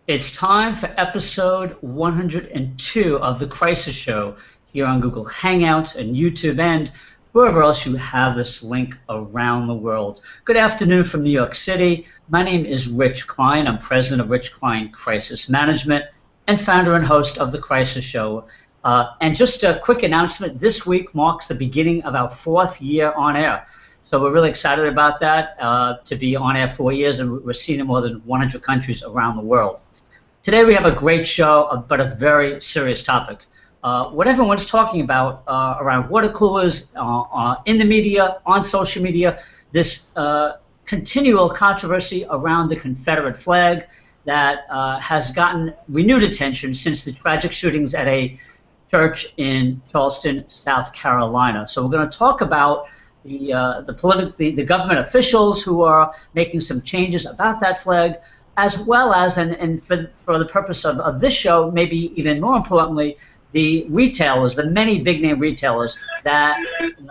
It's time for episode 102 of The Crisis Show here on Google Hangouts and YouTube and wherever else you have this link around the world. Good afternoon from New York City. My name is Rich Klein. I'm president of Rich Klein Crisis Management and founder and host of The Crisis Show. And just a quick announcement, this week marks the beginning of our 4th year on air. So we're really excited about that, to be on air 4 years, and we're seen in more than 100 countries around the world. Today we have a great show, but a very serious topic. What everyone's talking about around water coolers, in the media, on social media, this continual controversy around the Confederate flag that has gotten renewed attention since the tragic shootings at a church in Charleston, South Carolina. So we're going to talk about the government officials who are making some changes about that flag, as well as, and for the purpose of this show, maybe even more importantly, the retailers, the many big-name retailers that in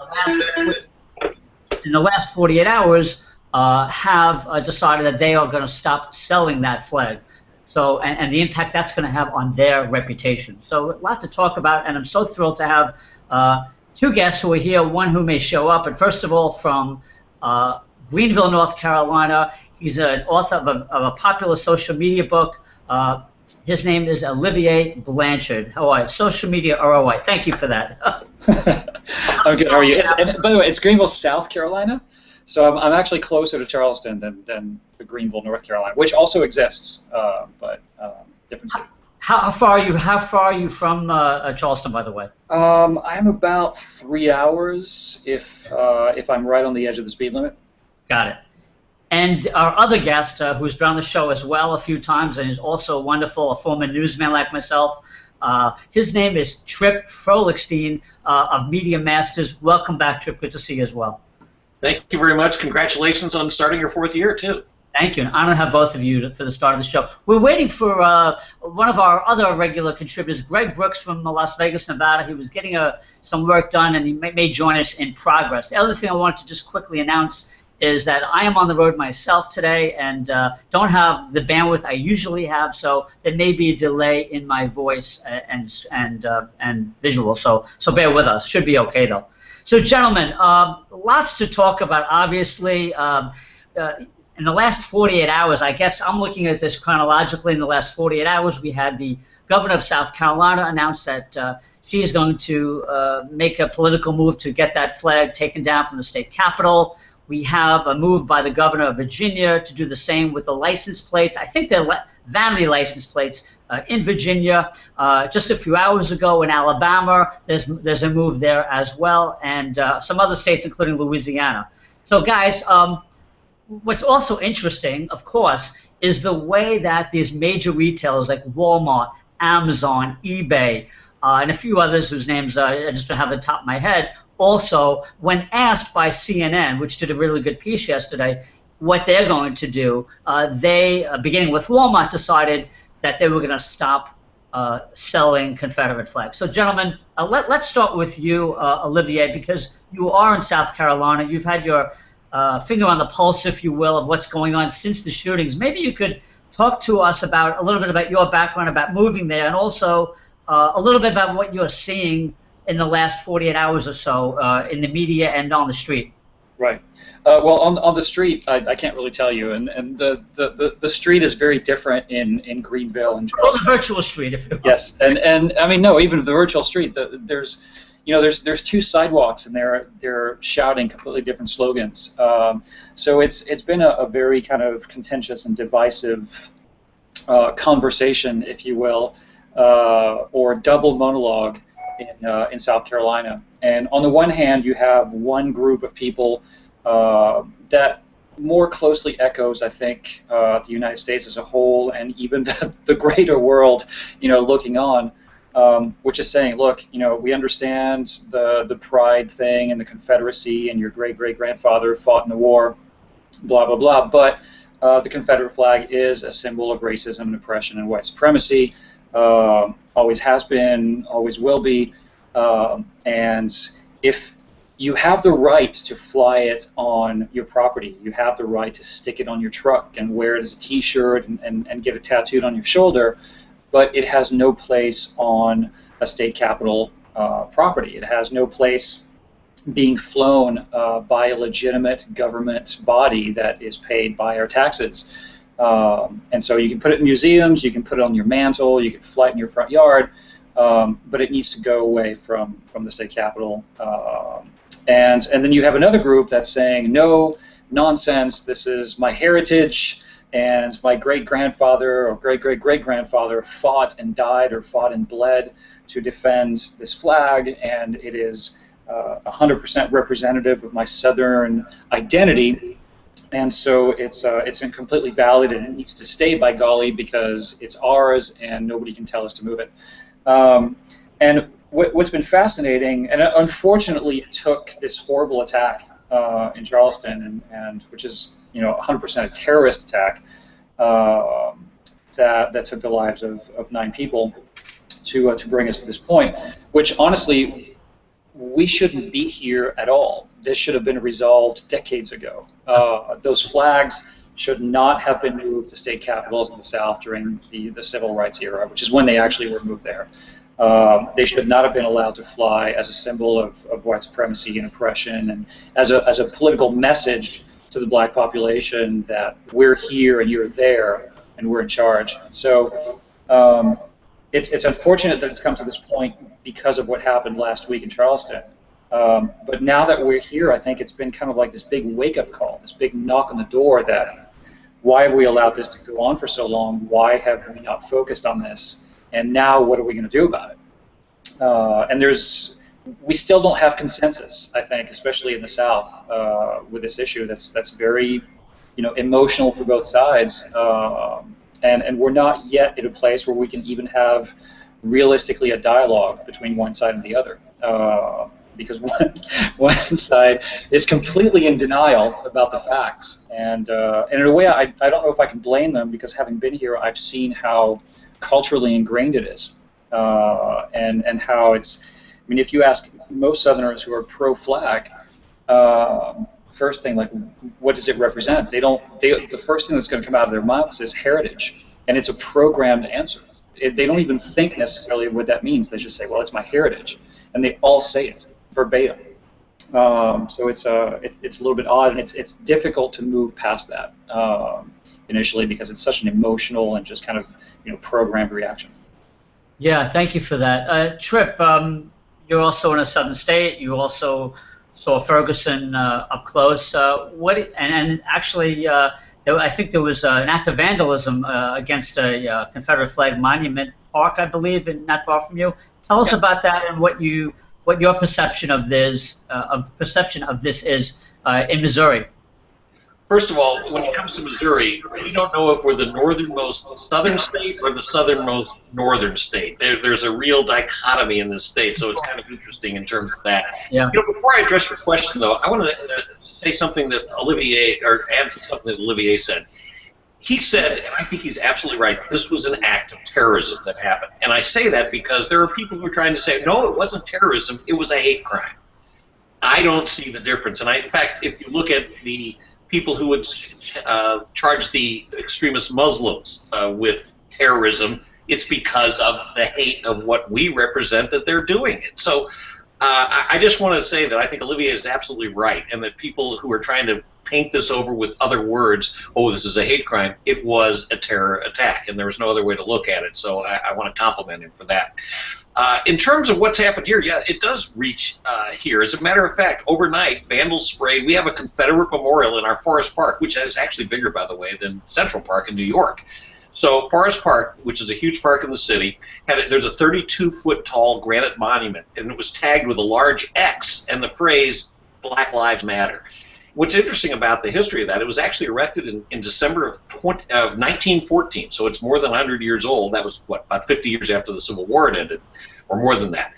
the last 48 hours have decided that they are going to stop selling that flag. So, and the impact that's going to have on their reputation. So a lot to talk about, and I'm so thrilled to have two guests who are here, one who may show up. And first of all, from Greenville, North Carolina, he's an author of a popular social media book. His name is Olivier Blanchard. How are you? Social media ROI. Thank you for that. I'm good. How are you? And by the way, it's Greenville, South Carolina. So I'm actually closer to Charleston than the Greenville, North Carolina, which also exists, but different city. How far are you from Charleston, by the way? I'm about 3 hours if I'm right on the edge of the speed limit. Got it. And our other guest, who's been on the show as well a few times and is also wonderful, a former newsman like myself, his name is Tripp Frohlichstein of Media Masters. Welcome back, Tripp. Good to see you as well. Thank you very much. Congratulations on starting your 4th year, too. Thank you. And I don't have both of you for the start of the show. We're waiting for one of our other regular contributors, Greg Brooks from Las Vegas, Nevada. He was getting some work done, and he may join us in progress. The other thing I wanted to just quickly announce is that I am on the road myself today and don't have the bandwidth I usually have, so there may be a delay in my voice and visual. So bear with us. Should be okay though. So gentlemen, lots to talk about. Obviously, in the last 48 hours, I guess I'm looking at this chronologically. In the last 48 hours, we had the governor of South Carolina announce that she is going to make a political move to get that flag taken down from the state capitol. We have a move by the governor of Virginia to do the same with the license plates. I think they're vanity license plates in Virginia. Just a few hours ago in Alabama, there's a move there as well, and some other states, including Louisiana. So, guys, what's also interesting, of course, is the way that these major retailers like Walmart, Amazon, eBay, and a few others whose names I just don't have at the top of my head, also, when asked by CNN, which did a really good piece yesterday, what they're going to do, they, beginning with Walmart, decided that they were going to stop selling Confederate flags. So, gentlemen, let's start with you, Olivier, because you are in South Carolina. You've had your finger on the pulse, if you will, of what's going on since the shootings. Maybe you could talk to us about a little bit about your background, about moving there, and also a little bit about what you're seeing in the last 48 hours or so in the media and on the street. Right. Well, on the street, I can't really tell you, and the street is very different in Greenville and Charleston. Well, the virtual street, if you will. Yes, and I mean, no, even the virtual street, there's two sidewalks, and they're shouting completely different slogans. So it's been a very kind of contentious and divisive conversation, if you will, or double monologue in South Carolina. And on the one hand, you have one group of people that more closely echoes, I think, the United States as a whole, and even the greater world, looking on, which is saying, look, we understand the pride thing and the Confederacy, and your great-great-grandfather fought in the war, blah, blah, blah, but the Confederate flag is a symbol of racism and oppression and white supremacy. Always has been, always will be, and if you have the right to fly it on your property. You have the right to stick it on your truck and wear it as a T-shirt and get it tattooed on your shoulder, but it has no place on a state capitol property. It has no place being flown by a legitimate government body that is paid by our taxes. And so you can put it in museums, you can put it on your mantle, you can fly it in your front yard, but it needs to go away from the state capitol. And then you have another group that's saying, no, nonsense, this is my heritage, and my great-grandfather or great-great-great-grandfather fought and died or fought and bled to defend this flag, and it is 100% representative of my Southern identity, and so it's completely valid, and it needs to stay, by golly, because it's ours and nobody can tell us to move it. And what's been fascinating, and unfortunately it took this horrible attack in Charleston, and which is 100% a terrorist attack that took the lives of 9 people to bring us to this point, which honestly we shouldn't be here at all. This should have been resolved decades ago. Those flags should not have been moved to state capitals in the South during the civil rights era, which is when they actually were moved there. They should not have been allowed to fly as a symbol of white supremacy and oppression, and as a political message to the black population that we're here and you're there and we're in charge. So it's unfortunate that it's come to this point because of what happened last week in Charleston. But now that we're here, I think it's been kind of like this big wake-up call, this big knock on the door that why have we allowed this to go on for so long? Why have we not focused on this? And now what are we going to do about it? And we still don't have consensus, I think, especially in the South with this issue that's very emotional for both sides. And we're not yet at a place where we can even have realistically a dialogue between one side and the other, because one side is completely in denial about the facts, and in a way I don't know if I can blame them, because having been here I've seen how culturally ingrained it is, and how it's, I mean, if you ask most Southerners who are pro-flag, first thing, like, what does it represent? The first thing that's going to come out of their mouths is heritage, and it's a programmed answer. They don't even think necessarily what that means. They just say, well, it's my heritage, and they all say it verbatim. So it's a little bit odd, and it's difficult to move past that initially, because it's such an emotional and just kind of programmed reaction. Yeah, thank you for that. Tripp, you're also in a southern state. You also saw Ferguson up close. And actually, I think there was an act of vandalism against a Confederate flag monument park, I believe, not far from you. Tell us about that and what your perception of this is in Missouri. First of all, when it comes to Missouri, we don't know if we're the northernmost southern state or the southernmost northern state. There's a real dichotomy in this state, so it's kind of interesting in terms of that. Yeah. Before I address your question, though, I want to say something that Olivier, or add to something that Olivier said. He said, and I think he's absolutely right, this was an act of terrorism that happened. And I say that because there are people who are trying to say, no, it wasn't terrorism, it was a hate crime. I don't see the difference. And in fact, if you look at the people who would charge the extremist Muslims with terrorism, it's because of the hate of what we represent that they're doing it. So I just want to say that I think Olivier is absolutely right, and that people who are trying to paint this over with other words, oh, this is a hate crime, it was a terror attack, and there was no other way to look at it, so I want to compliment him for that. In terms of what's happened here, yeah, it does reach here. As a matter of fact, overnight, vandals sprayed. We have a Confederate memorial in our Forest Park, which is actually bigger, by the way, than Central Park in New York. So Forest Park, which is a huge park in the city, there's a 32-foot tall granite monument, and it was tagged with a large X and the phrase, Black Lives Matter. What's interesting about the history of that, it was actually erected in December of 1914, so it's more than 100 years old. That was, what, about 50 years after the Civil War had ended, or more than that.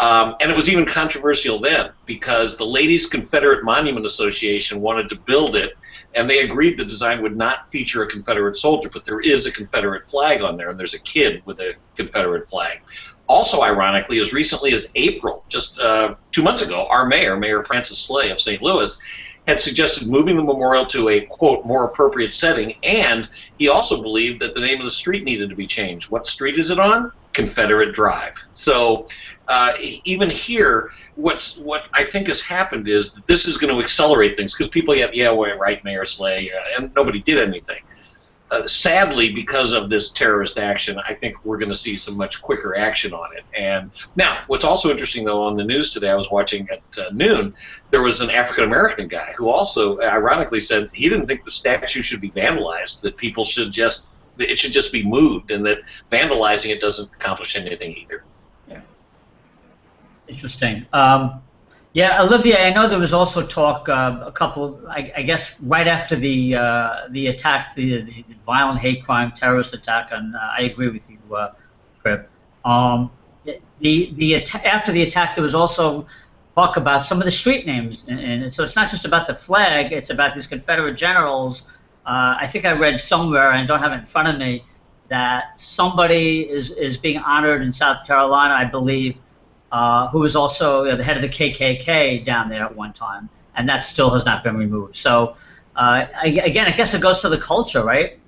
And it was even controversial then, because the Ladies Confederate Monument Association wanted to build it, and they agreed the design would not feature a Confederate soldier, but there is a Confederate flag on there, and there's a kid with a Confederate flag. Also, ironically, as recently as April, just 2 months ago, our Mayor Francis Slay of St. Louis, had suggested moving the memorial to a, quote, more appropriate setting, and he also believed that the name of the street needed to be changed. What street is it on? Confederate Drive. So even here, what I think has happened is that this is going to accelerate things, because people have, yeah, well, right, Mayor Slay, and nobody did anything. Sadly, because of this terrorist action, I think we're going to see some much quicker action on it. And now, what's also interesting, though, on the news today, I was watching at noon, there was an African-American guy who also, ironically, said he didn't think the statue should be vandalized, that people should just, it should just be moved, and that vandalizing it doesn't accomplish anything either. Yeah. Interesting. Yeah, Olivier, I know there was also talk a couple, I guess, right after the attack, the violent hate crime terrorist attack, and I agree with you, Tripp. After the attack, there was also talk about some of the street names, and so it's not just about the flag; it's about these Confederate generals. I think I read somewhere, and I don't have it in front of me, that somebody is being honored in South Carolina, I believe, who was also the head of the KKK down there at one time, and that still has not been removed. So, again, I guess it goes to the culture, right?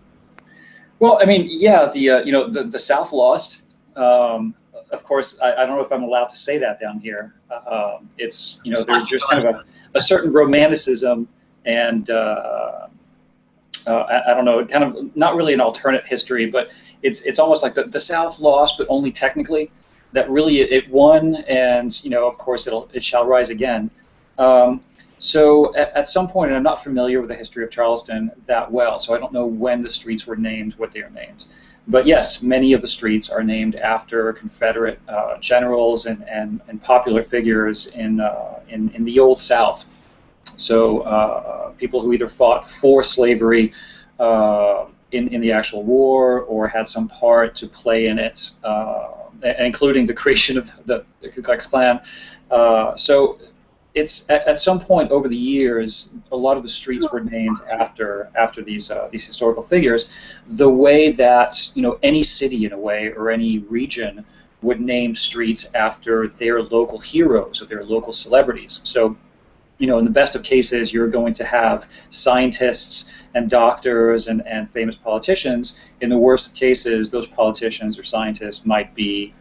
Well, I mean, yeah, the South lost. Of course, I don't know if I'm allowed to say that down here. It's there's kind of a certain romanticism and I don't know, kind of not really an alternate history, but it's almost like the South lost, but only technically. That really it won, and of course it shall rise again. So at some point, and I'm not familiar with the history of Charleston that well, so I don't know when the streets were named, what they are named. But yes, many of the streets are named after Confederate generals and popular figures in the Old South. So people who either fought for slavery in the actual war or had some part to play in it. Including the creation of the Ku Klux Klan. So it's at some point over the years, a lot of the streets were named after these historical figures. The way that any city in a way or any region would name streets after their local heroes or their local celebrities. So in the best of cases, you're going to have scientists and doctors and famous politicians. In the worst of cases, those politicians or scientists might be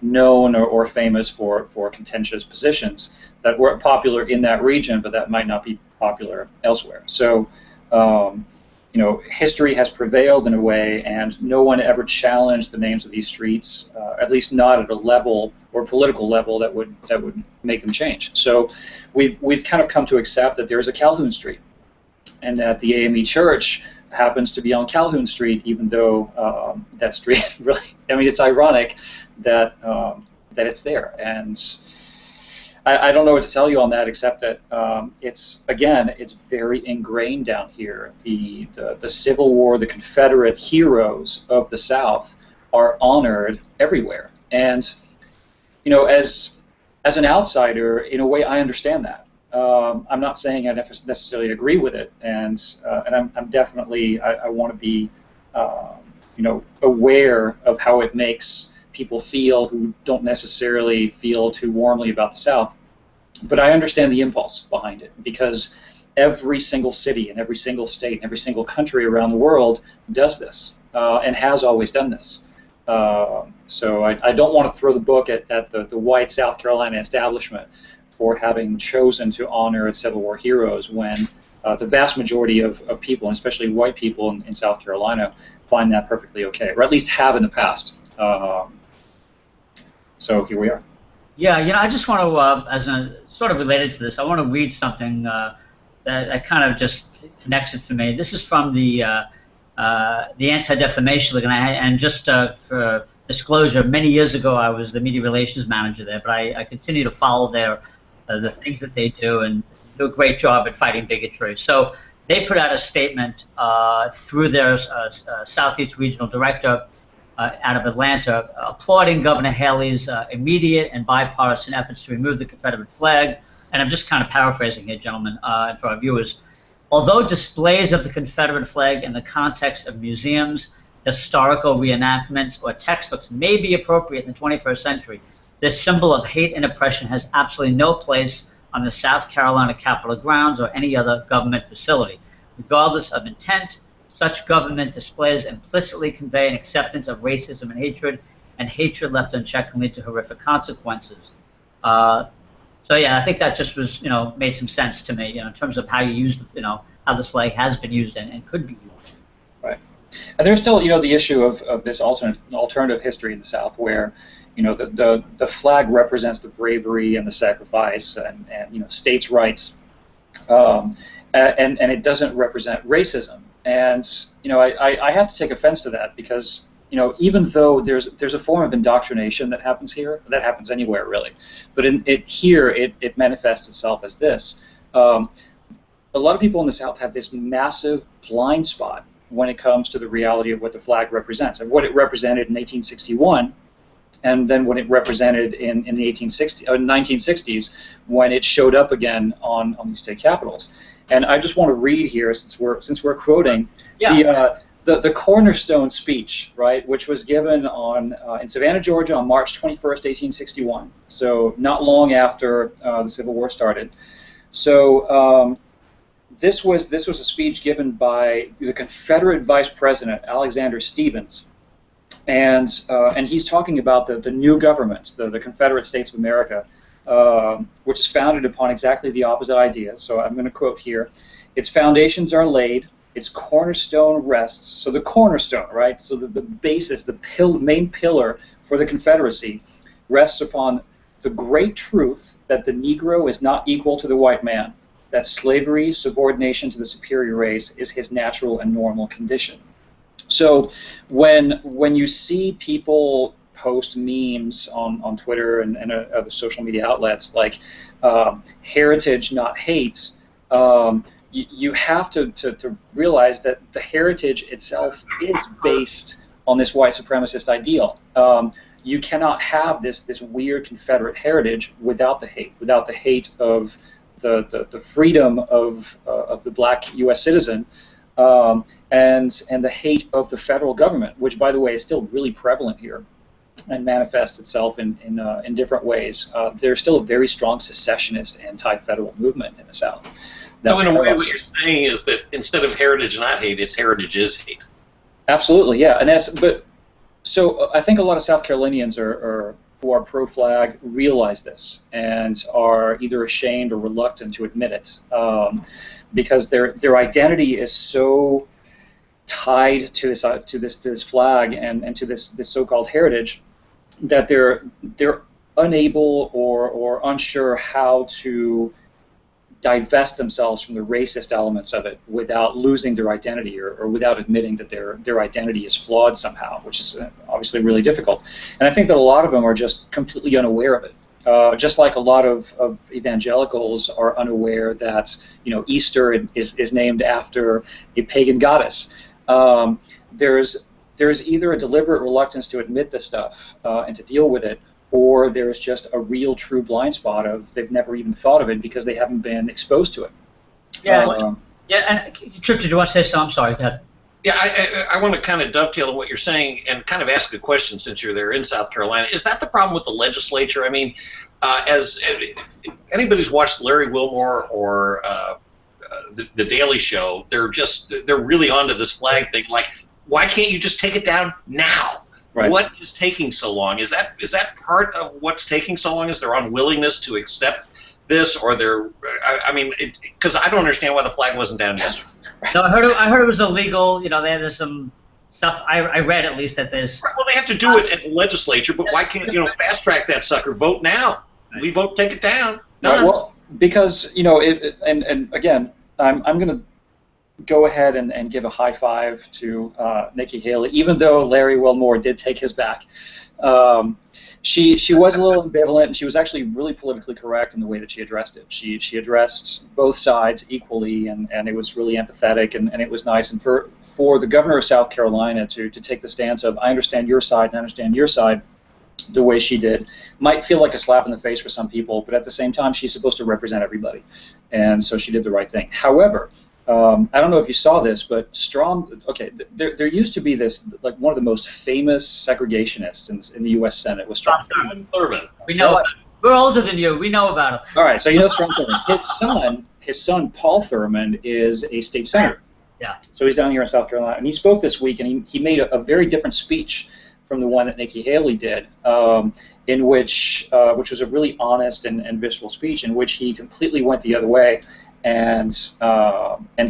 known or famous for contentious positions that were popular in that region, but that might not be popular elsewhere. So, history has prevailed in a way, and no one ever challenged the names of these streets, at least not at a level or political level that would make them change. So, we've kind of come to accept that there's a Calhoun Street, and that the AME Church happens to be on Calhoun Street, even though that street really, I mean, it's ironic that it's there. And I don't know what to tell you on that, except that it's very ingrained down here. The Civil War, the Confederate heroes of the South are honored everywhere. And, as an outsider, in a way, I understand that. I'm not saying I necessarily agree with it, and I'm definitely I want to be aware of how it makes people feel who don't necessarily feel too warmly about the South. But I understand the impulse behind it, because every single city and every single state and every single country around the world does this and has always done this. So I don't want to throw the book at the white South Carolina establishment for having chosen to honor its Civil War heroes when the vast majority of people, and especially white people in South Carolina, find that perfectly okay, or at least have in the past. So here we are. Yeah, I just want to, as a sort of related to this, I want to read something that kind of just connects it for me. This is from the Anti-Defamation League, and just for disclosure, many years ago I was the media relations manager there, but I continue to follow the things that they do and do a great job at fighting bigotry. So they put out a statement through their Southeast Regional Director out of Atlanta, applauding Governor Haley's immediate and bipartisan efforts to remove the Confederate flag. And I'm just kind of paraphrasing here, gentlemen, and for our viewers. Although displays of the Confederate flag in the context of museums historical reenactments, or textbooks may be appropriate in the 21st century, this symbol of hate and oppression has absolutely no place on the South Carolina Capitol grounds or any other government facility. Regardless of intent, such government displays implicitly convey an acceptance of racism and hatred left unchecked can lead to horrific consequences. So yeah, I think that just was, made some sense to me, in terms of how you use, how this flag has been used and could be used. Right. And there's still, the issue of this alternative history in the South where, the flag represents the bravery and the sacrifice and states' rights, and it doesn't represent racism. And, I have to take offense to that because, even though there's a form of indoctrination that happens here, that happens anywhere really, but here it manifests itself as this. A lot of people in the South have this massive blind spot when it comes to the reality of what the flag represents, and what it represented in 1861, and then when it represented in the 1960s when it showed up again on these state capitals. And I just want to read here, since we're quoting, the cornerstone speech, right, which was given in Savannah, Georgia, on March 21st, 1861. So not long after the Civil War started. So this was a speech given by the Confederate Vice President Alexander Stephens, and he's talking about the new government, the Confederate States of America, which is founded upon exactly the opposite idea. So I'm going to quote here: "Its foundations are laid, its cornerstone rests." So the cornerstone, right? So the basis, the main pillar for the Confederacy rests upon the great truth that the Negro is not equal to the white man, that slavery, subordination to the superior race, is his natural and normal condition. So when you see people post memes on Twitter and other social media outlets like heritage, not hate, you have to realize that the heritage itself is based on this white supremacist ideal. You cannot have this weird Confederate heritage without the hate of the freedom of the black U.S. citizen, and the hate of the federal government, which, by the way, is still really prevalent here and manifests itself in different ways. There's still a very strong secessionist anti-federal movement in the South. So in a way, what you're saying is that instead of heritage not hate, it's heritage is hate. Absolutely, yeah. And so I think a lot of South Carolinians who are pro-flag realize this and are either ashamed or reluctant to admit it, because their identity is so tied to this flag and to this so-called heritage that they're unable or unsure how to divest themselves from the racist elements of it without losing their identity or without admitting that their identity is flawed somehow, which is obviously really difficult. And I think that a lot of them are just completely unaware of it. Just like a lot of evangelicals are unaware that Easter is named after a pagan goddess. There's either a deliberate reluctance to admit this stuff and to deal with it, or there's just a real true blind spot of they've never even thought of it because they haven't been exposed to it. Yeah, and Tripp, did you want to say something? I'm sorry, go ahead. Yeah, I want to kind of dovetail on what you're saying and kind of ask a question since you're there in South Carolina. Is that the problem with the legislature? I mean, as anybody's watched Larry Wilmore or the Daily Show, they're really onto this flag thing. Like, why can't you just take it down now? Right. What is taking so long? Is that part of what's taking so long? Is their unwillingness to accept this, or I mean, because I don't understand why the flag wasn't down yesterday. No, I heard it was illegal. There's some stuff I read at least that there's. Well, they have to do it at the legislature, but why can't fast track that sucker? Vote now. We vote, take it down. Done. Well, because and again, I'm going to go ahead and give a high five to Nikki Haley, even though Larry Wilmore did take his back. She was a little ambivalent, and she was actually really politically correct in the way that she addressed it. She addressed both sides equally, and it was really empathetic, and it was nice. And for the governor of South Carolina to take the stance of, I understand your side and I understand your side, the way she did, might feel like a slap in the face for some people, but at the same time, she's supposed to represent everybody. And so she did the right thing. However, I don't know if you saw this, but there used to be this, like, one of the most famous segregationists in the U.S. Senate was Strom Thurmond. We know about him. We're older than you. We know about him. All right, so you know Strom Thurmond. His son, Paul Thurmond, is a state senator. Yeah. So he's down here in South Carolina, and he spoke this week, and he made a very different speech from the one that Nikki Haley did, in which was a really honest and visceral speech, in which he completely went the other way and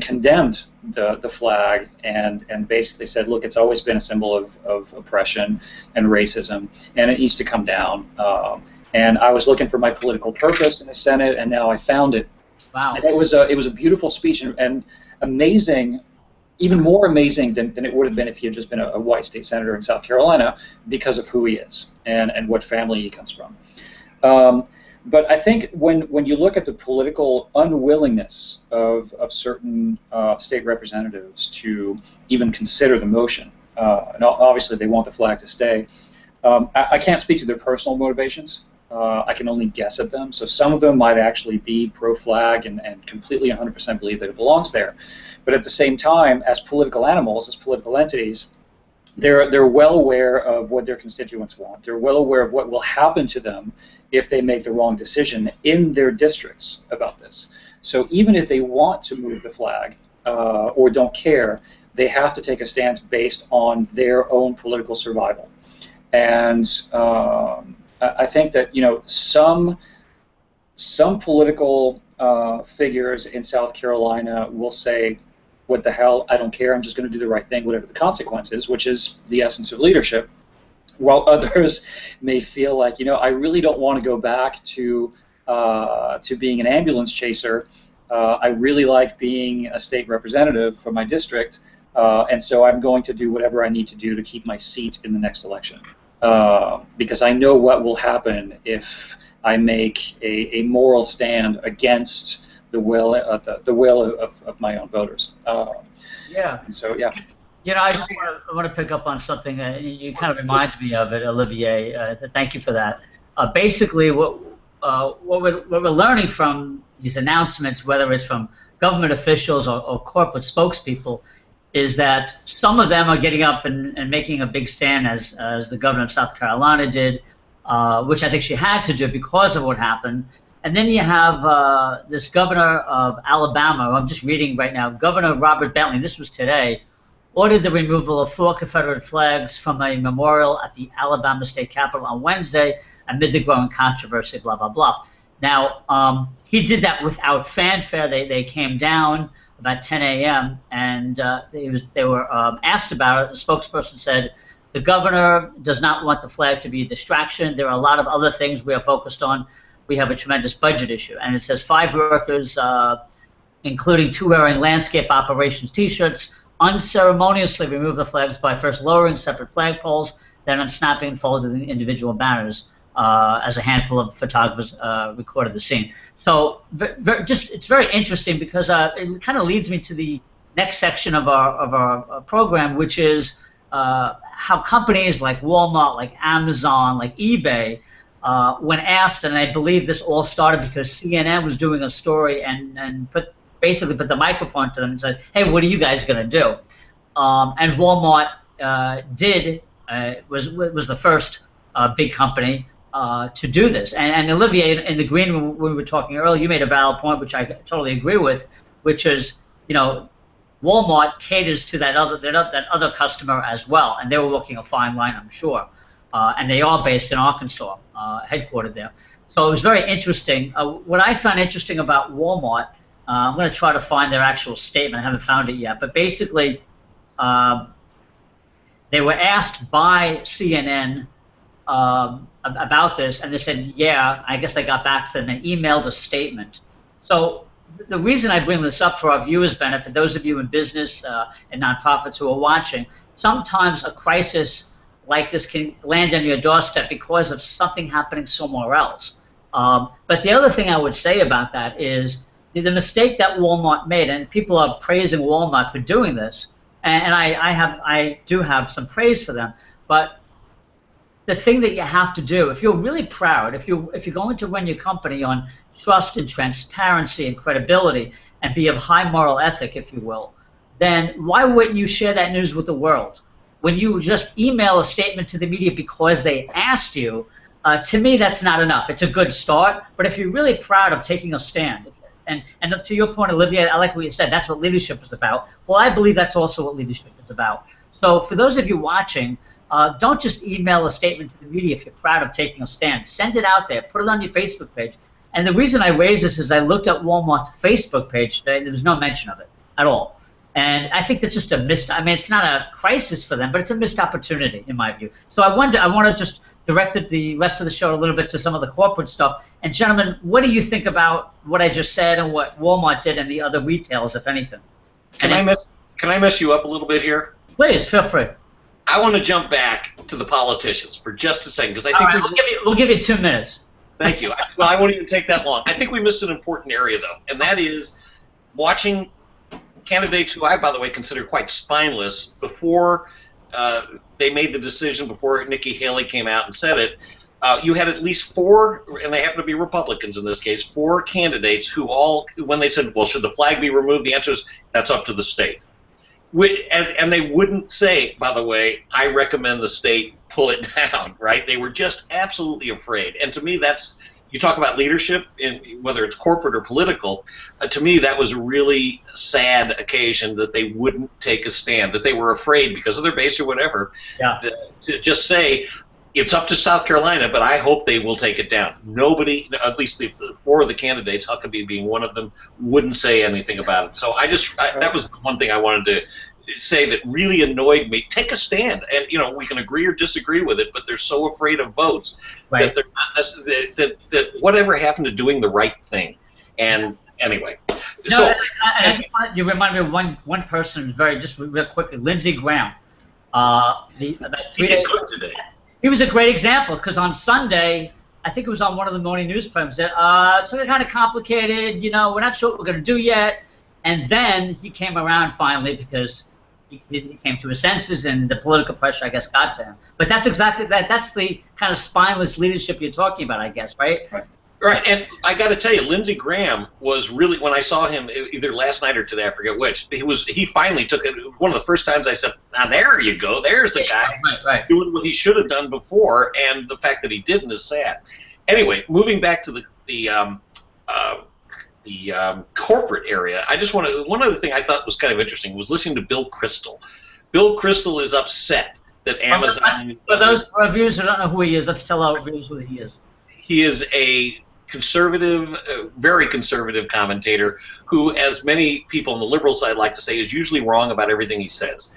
condemned the flag and basically said, look, it's always been a symbol of oppression and racism, and it needs to come down. And I was looking for my political purpose in the Senate, and now I found it. Wow. And it was a beautiful speech and amazing, even more amazing than it would have been if he had just been a white state senator in South Carolina, because of who he is and what family he comes from. But I think when you look at the political unwillingness of certain state representatives to even consider the motion, and obviously they want the flag to stay, I can't speak to their personal motivations. I can only guess at them. So some of them might actually be pro-flag and completely 100% believe that it belongs there. But at the same time, as political animals, as political entities, they're well aware of what their constituents want. They're well aware of what will happen to them if they make the wrong decision in their districts about this. So even if they want to move the flag or don't care, they have to take a stance based on their own political survival. And I think that, you know, some political figures in South Carolina will say, what the hell, I don't care, I'm just going to do the right thing, whatever the consequences, which is the essence of leadership, while others may feel like, you know, I really don't want to go back to being an ambulance chaser. I really like being a state representative for my district, and so I'm going to do whatever I need to do to keep my seat in the next election. Because I know what will happen if I make a moral stand against the will of my own voters. Yeah. So yeah. You know, I just want to pick up on something you kind of reminded me of it, Olivier. Thank you for that. Basically, what we're learning from these announcements, whether it's from government officials or corporate spokespeople, is that some of them are getting up and making a big stand, as the governor of South Carolina did, which I think she had to do because of what happened. And then you have this governor of Alabama, I'm just reading right now, Governor Robert Bentley, this was today, ordered the removal of 4 Confederate flags from a memorial at the Alabama State Capitol on Wednesday amid the growing controversy, blah, blah, blah. Now, he did that without fanfare. They came down about 10 a.m. and they were asked about it. The spokesperson said, the governor does not want the flag to be a distraction. There are a lot of other things we are focused on. We have a tremendous budget issue. And it says 5 workers, including 2 wearing landscape operations T-shirts, unceremoniously removed the flags by first lowering separate flagpoles, then unsnapping and folding the individual banners as a handful of photographers recorded the scene. So it's very interesting because it kind of leads me to the next section of our program, which is how companies like Walmart, like Amazon, like eBay, when asked, and I believe this all started because CNN was doing a story and basically put the microphone to them and said, hey, what are you guys going to do? And Walmart was the first big company to do this. And Olivier, in the green room when we were talking earlier, you made a valid point, which I totally agree with, which is, you know, Walmart caters to that other customer as well, and they were walking a fine line, I'm sure. And they are based in Arkansas, headquartered there. So it was very interesting. What I found interesting about Walmart, I'm going to try to find their actual statement. I haven't found it yet. But basically, they were asked by CNN about this, and they said, yeah, I guess they got back to them and they emailed a statement. So the reason I bring this up for our viewers' benefit, those of you in business and nonprofits who are watching, sometimes a crisis like this can land on your doorstep because of something happening somewhere else. But the other thing I would say about that is the mistake that Walmart made, and people are praising Walmart for doing this, and I do have some praise for them, but the thing that you have to do, if you're really proud, if you're going to run your company on trust and transparency and credibility and be of high moral ethic, if you will, then why wouldn't you share that news with the world? When you just email a statement to the media because they asked you, to me that's not enough. It's a good start, but if you're really proud of taking a stand, and to your point, Olivier, I like what you said, that's what leadership is about. Well, I believe that's also what leadership is about. So for those of you watching, don't just email a statement to the media if you're proud of taking a stand. Send it out there. Put it on your Facebook page. And the reason I raised this is I looked at Walmart's Facebook page today. There was no mention of it at all. And I think that's just a missed. I mean, it's not a crisis for them, but it's a missed opportunity in my view. So I want to just direct the rest of the show a little bit to some of the corporate stuff. And gentlemen, what do you think about what I just said and what Walmart did and the other retailers, if anything? Can I mess you up a little bit here? Please, feel free. I want to jump back to the politicians for just a second because I think all right, we'll give you 2 minutes. Thank you. Well, I won't even take that long. I think we missed an important area though, and that is watching candidates who I, by the way, consider quite spineless before they made the decision, before Nikki Haley came out and said it. You had at least 4, and they happen to be Republicans in this case, 4 candidates who all, when they said, well, should the flag be removed, the answer is, that's up to the state. And they wouldn't say, by the way, I recommend the state pull it down, right? They were just absolutely afraid. And to me, that's, you talk about leadership, whether it's corporate or political, to me that was a really sad occasion that they wouldn't take a stand, that they were afraid because of their base or whatever, to just say, it's up to South Carolina, but I hope they will take it down. Nobody, at least the 4 of the candidates, Huckabee being one of them, wouldn't say anything about it. So that was the one thing I wanted to say that really annoyed me. Take a stand, and we can agree or disagree with it, but they're so afraid of votes that they're not necessarily, that whatever happened to doing the right thing. And anyway, you remind me of one person just real quickly, Lindsey Graham. He did good today. He was a great example because on Sunday, I think it was on one of the morning news programs, that it's kind of complicated, we're not sure what we're going to do yet. And then he came around finally because he came to his senses and the political pressure, I guess, got to him. But that's exactly that. That's the kind of spineless leadership you're talking about, I guess, right? Right, and I got to tell you, Lindsey Graham was really, when I saw him either last night or today, I forget which, he finally took it. It was one of the first times I said, now there you go, there's a guy doing what he should have done before, and the fact that he didn't is sad. Anyway, moving back to the corporate area, I just want to, one other thing I thought was kind of interesting was listening to Bill Kristol. Bill Kristol is upset that Amazon... For those viewers who don't know who he is, let's tell our viewers who he is. He is a conservative, very conservative commentator who, as many people on the liberal side like to say, is usually wrong about everything he says.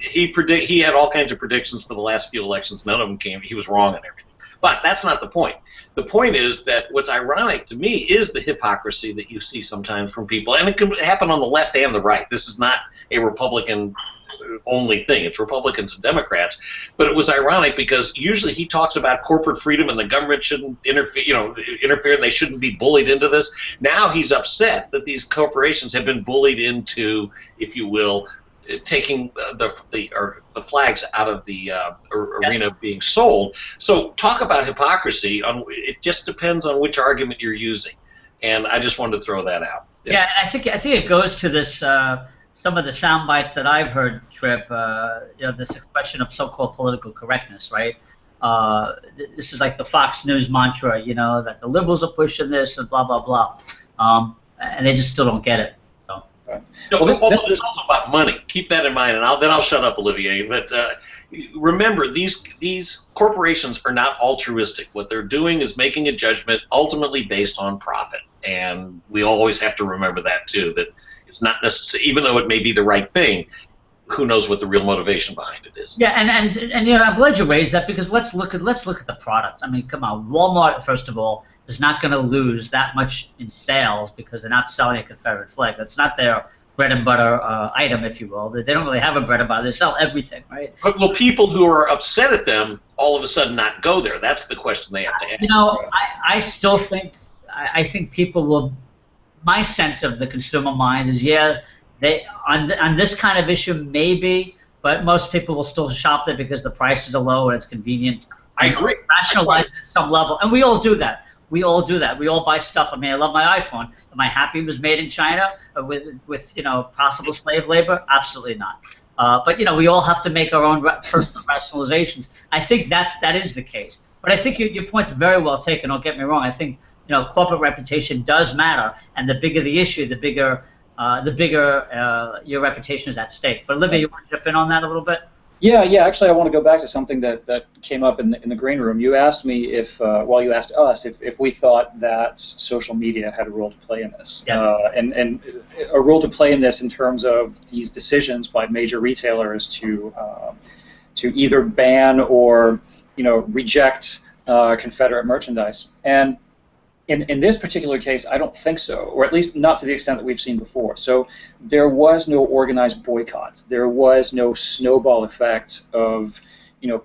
He had all kinds of predictions for the last few elections. None of them came. He was wrong on everything. But that's not the point. The point is that what's ironic to me is the hypocrisy that you see sometimes from people, and it can happen on the left and the right. This is not a Republican only thing. It's Republicans and Democrats. But it was ironic because usually he talks about corporate freedom and the government shouldn't interfere, and they shouldn't be bullied into this. Now he's upset that these corporations have been bullied into, if you will, taking the flags out of the arena being sold. So talk about hypocrisy. It just depends on which argument you're using, and I just wanted to throw that out. Yeah, I think it goes to this. Some of the sound bites that I've heard, Tripp, this expression of so-called political correctness, right? This is like the Fox News mantra, that the liberals are pushing this and blah, blah, blah. And they just still don't get it. So. Right. No, well, it's also about money. Keep that in mind, and then I'll shut up, Olivier. But remember, these corporations are not altruistic. What they're doing is making a judgment ultimately based on profit. And we always have to remember that, too, that it's not necessary, even though it may be the right thing, who knows what the real motivation behind it is. Yeah, and I'm glad you raised that because let's look at the product. I mean, come on, Walmart, first of all, is not going to lose that much in sales because they're not selling a Confederate flag. That's not their bread and butter item, if you will. They don't really have a bread and butter. They sell everything, right? But will people who are upset at them all of a sudden not go there? That's the question they have to ask. I still think people will. My sense of the consumer mind is, they on this kind of issue maybe, but most people will still shop there because the prices are low and it's convenient I agree. Rationalize it at some level, and we all do that. We all do that. We all buy stuff. I mean, I love my iPhone. Am I happy it was made in China with possible slave labor? Absolutely not. But we all have to make our own personal rationalizations. I think that is the case. But I think your point's very well taken. Don't get me wrong. I think corporate reputation does matter, and the bigger the issue, the bigger your reputation is at stake. But Olivier, you want to jump in on that a little bit? Yeah. Actually, I want to go back to something that came up in the green room. You asked me you asked us if we thought that social media had a role to play in this, and a role to play in this in terms of these decisions by major retailers to either ban or reject Confederate merchandise. And in this particular case, I don't think so, or at least not to the extent that we've seen before. So there was no organized boycott. There was no snowball effect of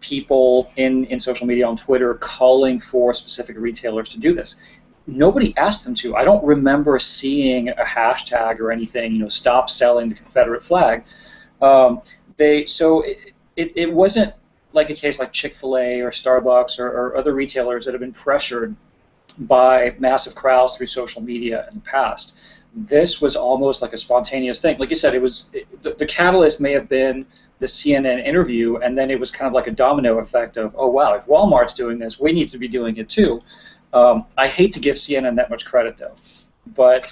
people in social media, on Twitter, calling for specific retailers to do this. Nobody asked them to. I don't remember seeing a hashtag or anything, stop selling the Confederate flag. It wasn't like a case like Chick-fil-A or Starbucks or other retailers that have been pressured by massive crowds through social media in the past. This was almost like a spontaneous thing. Like you said, the catalyst may have been the CNN interview, and then it was kind of like a domino effect of, oh wow, if Walmart's doing this, we need to be doing it too. I hate to give CNN that much credit though, but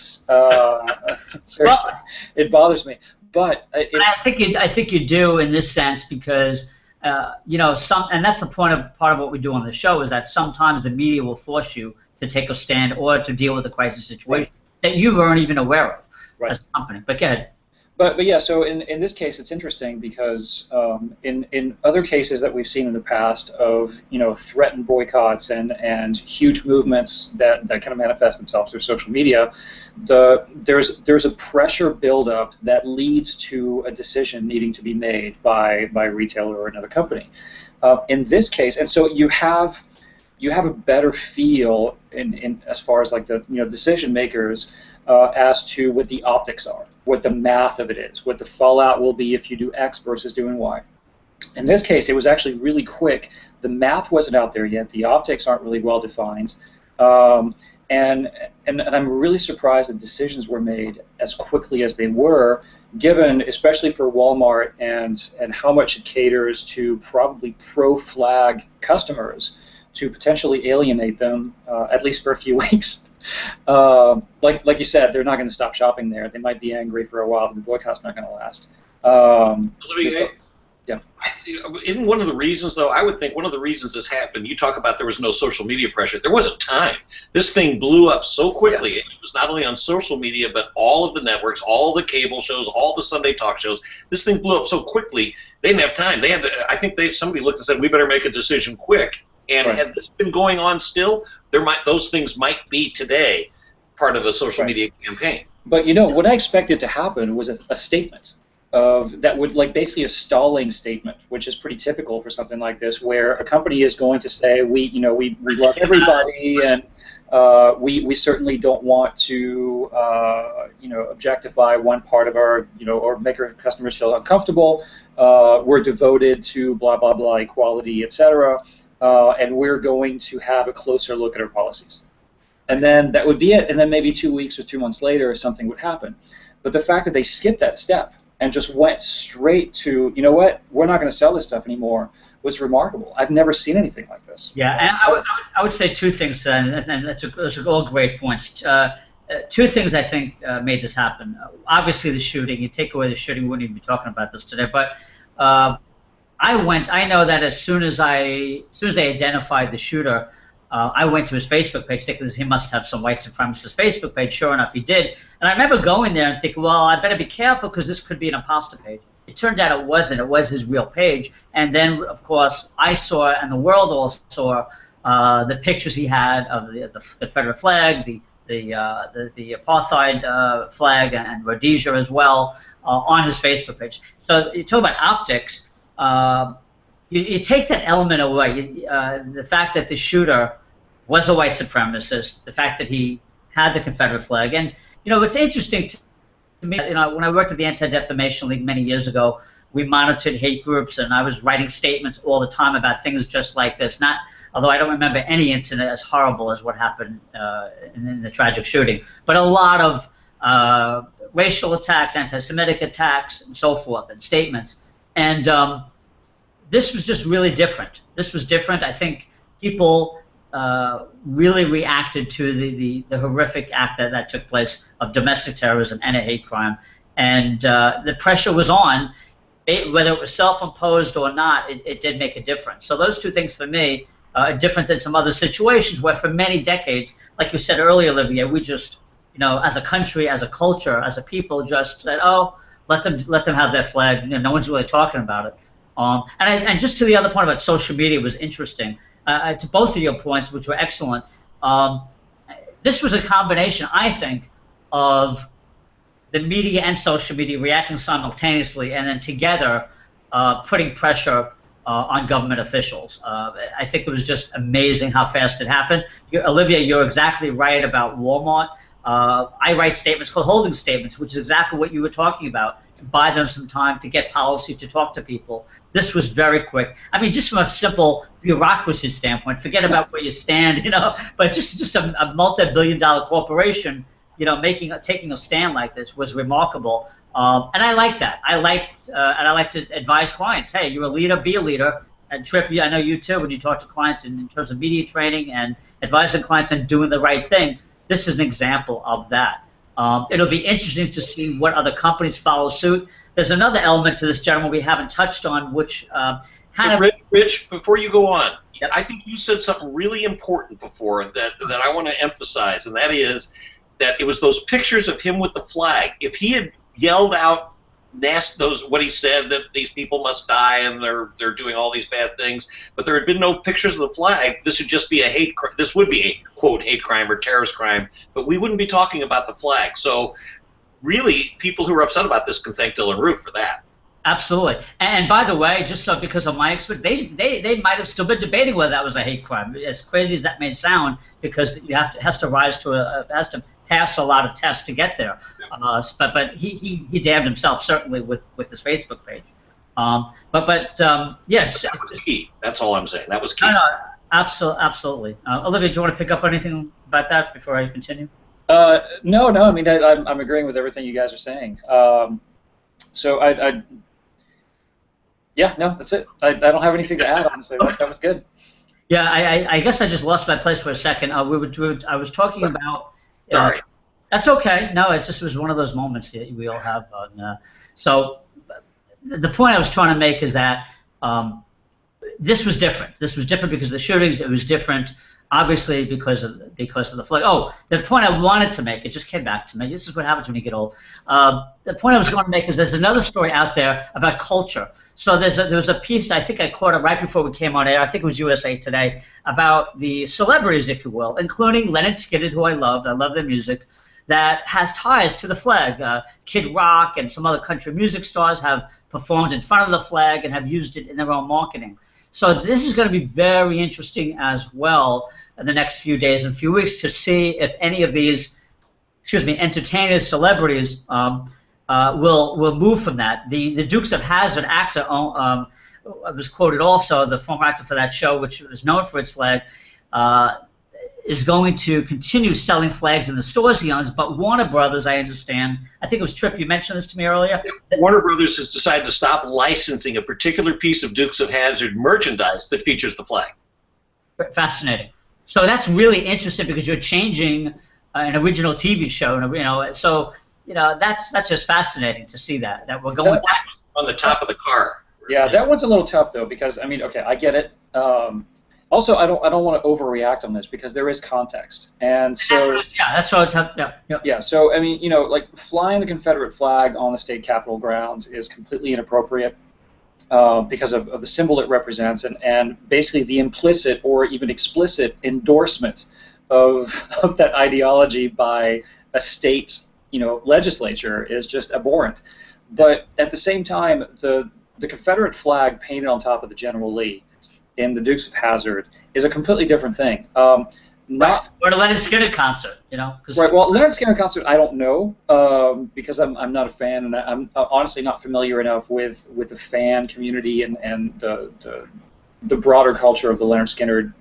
seriously, it bothers me. But I think you do in this sense because and that's the part of what we do on the show is that sometimes the media will force you to take a stand or to deal with a crisis situation that you weren't even aware of as a company. But go ahead. But yeah, so in this case, it's interesting because in other cases that we've seen in the past of threatened boycotts and huge movements that kind of manifest themselves through social media, there's a pressure buildup that leads to a decision needing to be made by a retailer or another company. In this case, and so you have a better feel in as far as like the decision makers as to what the optics are, what the math of it is, what the fallout will be if you do X versus doing Y. In this case, it was actually really quick. The math wasn't out there yet. The optics aren't really well defined, and I'm really surprised that decisions were made as quickly as they were, given especially for Walmart and how much it caters to probably pro-flag customers to potentially alienate them, at least for a few weeks. Like you said, they're not going to stop shopping there. They might be angry for a while, but the boycott's not going to last. Olivier, yeah. Isn't one of the reasons, though, I would think one of the reasons this happened, you talk about there was no social media pressure. There wasn't time. This thing blew up so quickly. Yeah. It was not only on social media, but all of the networks, all the cable shows, all the Sunday talk shows. This thing blew up so quickly, they didn't have time. They had to, I think somebody looked and said, we better make a decision quick. And had this been going on still, those things might be today part of a social media campaign. But what I expected to happen was a statement that would basically a stalling statement, which is pretty typical for something like this, where a company is going to say we love everybody and we certainly don't want to objectify one part of our or make our customers feel uncomfortable. We're devoted to blah blah blah equality, etc. And we're going to have a closer look at our policies. And then that would be it. And then maybe 2 weeks or 2 months later, something would happen. But the fact that they skipped that step and just went straight to, what, we're not going to sell this stuff anymore, was remarkable. I've never seen anything like this. Yeah, and I would say two things, and those are all great points. Two things I think made this happen. Obviously, the shooting. You take away the shooting, we wouldn't even be talking about this today. But I know that as soon as they identified the shooter, I went to his Facebook page thinking he must have some white supremacist Facebook page. Sure enough, he did. And I remember going there and thinking, well, I better be careful because this could be an imposter page. It turned out it wasn't. It was his real page. And then, of course, I saw, and the world all saw, the pictures he had of the Confederate flag, the apartheid flag, and Rhodesia as well on his Facebook page. So you talk about optics. You take that element away, the fact that the shooter was a white supremacist, the fact that he had the Confederate flag, and it's interesting to me. When I worked at the Anti-Defamation League many years ago, we monitored hate groups, and I was writing statements all the time about things just like this. Not, although I don't remember any incident as horrible as what happened in the tragic shooting, but a lot of racial attacks, anti-Semitic attacks, and so forth, and statements. And this was just really different. This was different. I think people really reacted to the horrific act that took place of domestic terrorism and a hate crime. And the pressure was on. Whether it was self-imposed or not, it did make a difference. So those two things for me are different than some other situations where for many decades, like you said earlier, Olivier, we just, as a country, as a culture, as a people, just said, oh, let them have their flag. No one's really talking about it. And just to the other point about social media was interesting. To both of your points, which were excellent, this was a combination, I think, of the media and social media reacting simultaneously, and then together putting pressure on government officials. I think it was just amazing how fast it happened. Olivier, you're exactly right about Walmart. I write statements called holding statements, which is exactly what you were talking about, to buy them some time, to get policy, to talk to people. This was very quick. I mean, just from a simple bureaucracy standpoint, forget about where you stand, but just a multi-billion-dollar corporation, taking a stand like this was remarkable. And I like that. And I like to advise clients, hey, you're a leader, be a leader. And Tripp, I know you too, when you talk to clients in terms of media training and advising clients on doing the right thing, this is an example of that. It'll be interesting to see what other companies follow suit. There's another element to this, gentlemen, we haven't touched on, which Rich, before you go on, yep. I think you said something really important before that I want to emphasize, and that is that it was those pictures of him with the flag. If he had yelled out what he said, that these people must die and they're doing all these bad things, but there had been no pictures of the flag, this would just be this would be a quote hate crime or terrorist crime, but we wouldn't be talking about the flag. So really, people who are upset about this can thank Dylan Roof for that. Absolutely. And by the way, just so because of my experience, they might have still been debating whether that was a hate crime. As crazy as that may sound, because it has to pass a lot of tests to get there. But he damned himself, certainly, with his Facebook page. Yes. That was key. That's all I'm saying. That was key. No, absolutely. Olivia, do you want to pick up on anything about that before I continue? No. I mean, I'm agreeing with everything you guys are saying. So that's it. I don't have anything to add, honestly. That was good. Yeah, I guess I just lost my place for a second. I was talking about. Sorry. That's okay. No, it just was one of those moments that we all have. So the point I was trying to make is that this was different. This was different because of the shootings. It was different, obviously, because of the flag. Oh, the point I wanted to make, it just came back to me. This is what happens when you get old. The point I was going to make is there's another story out there about culture. So there was a piece, I think I caught it right before we came on air, I think it was USA Today, about the celebrities, if you will, including Leonard Skinner, who I love their music, that has ties to the flag. Kid Rock and some other country music stars have performed in front of the flag and have used it in their own marketing. So this is going to be very interesting as well in the next few days and few weeks to see if any of these, entertainers, celebrities, will move from that. The Dukes of Hazzard actor was quoted also, the former actor for that show, which was known for its flag, is going to continue selling flags in the stores he owns, but Warner Brothers, I understand, I think it was Tripp, you mentioned this to me earlier. Warner Brothers has decided to stop licensing a particular piece of Dukes of Hazzard merchandise that features the flag. Fascinating. So that's really interesting because you're changing an original TV show, so that's just fascinating to see that we're going on the top of the car. Yeah, that one's a little tough though, because I mean, okay, I get it. Also, I don't want to overreact on this because there is context, and so that's what it's yeah. So I mean, like flying the Confederate flag on the state capitol grounds is completely inappropriate because of the symbol it represents, and basically the implicit or even explicit endorsement of that ideology by a state legislature is just abhorrent. But at the same time, the Confederate flag painted on top of the General Lee in the Dukes of Hazzard is a completely different thing. not or the Leonard Skinner concert, you know. Right. Well, Leonard Skinner concert, I don't know because I'm not a fan, and I'm honestly not familiar enough with the fan community and the broader culture of the Leonard Skinner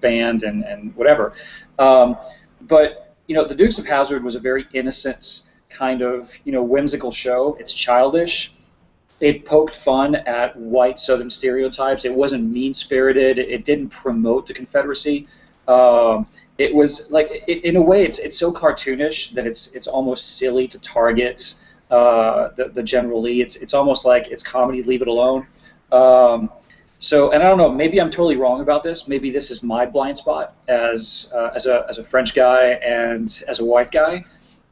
band and whatever. But you know, the Dukes of Hazzard was a very innocent kind of whimsical show. It's childish. It poked fun at white Southern stereotypes. It wasn't mean-spirited. It didn't promote the Confederacy. It was like, in a way, it's so cartoonish that it's almost silly to target the General Lee. It's almost like it's comedy. Leave it alone. So, and I don't know. Maybe I'm totally wrong about this. Maybe this is my blind spot as a French guy and as a white guy.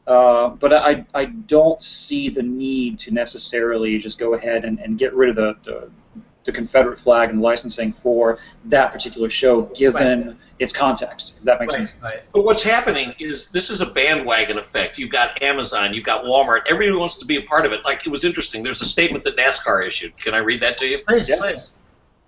But I don't see the need to necessarily just go ahead and get rid of the Confederate flag and licensing for that particular show, given its context, if that makes sense. Right. But what's happening is this is a bandwagon effect. You've got Amazon, you've got Walmart, everybody wants to be a part of it. Like, it was interesting. There's a statement that NASCAR issued. Can I read that to you? Please, please.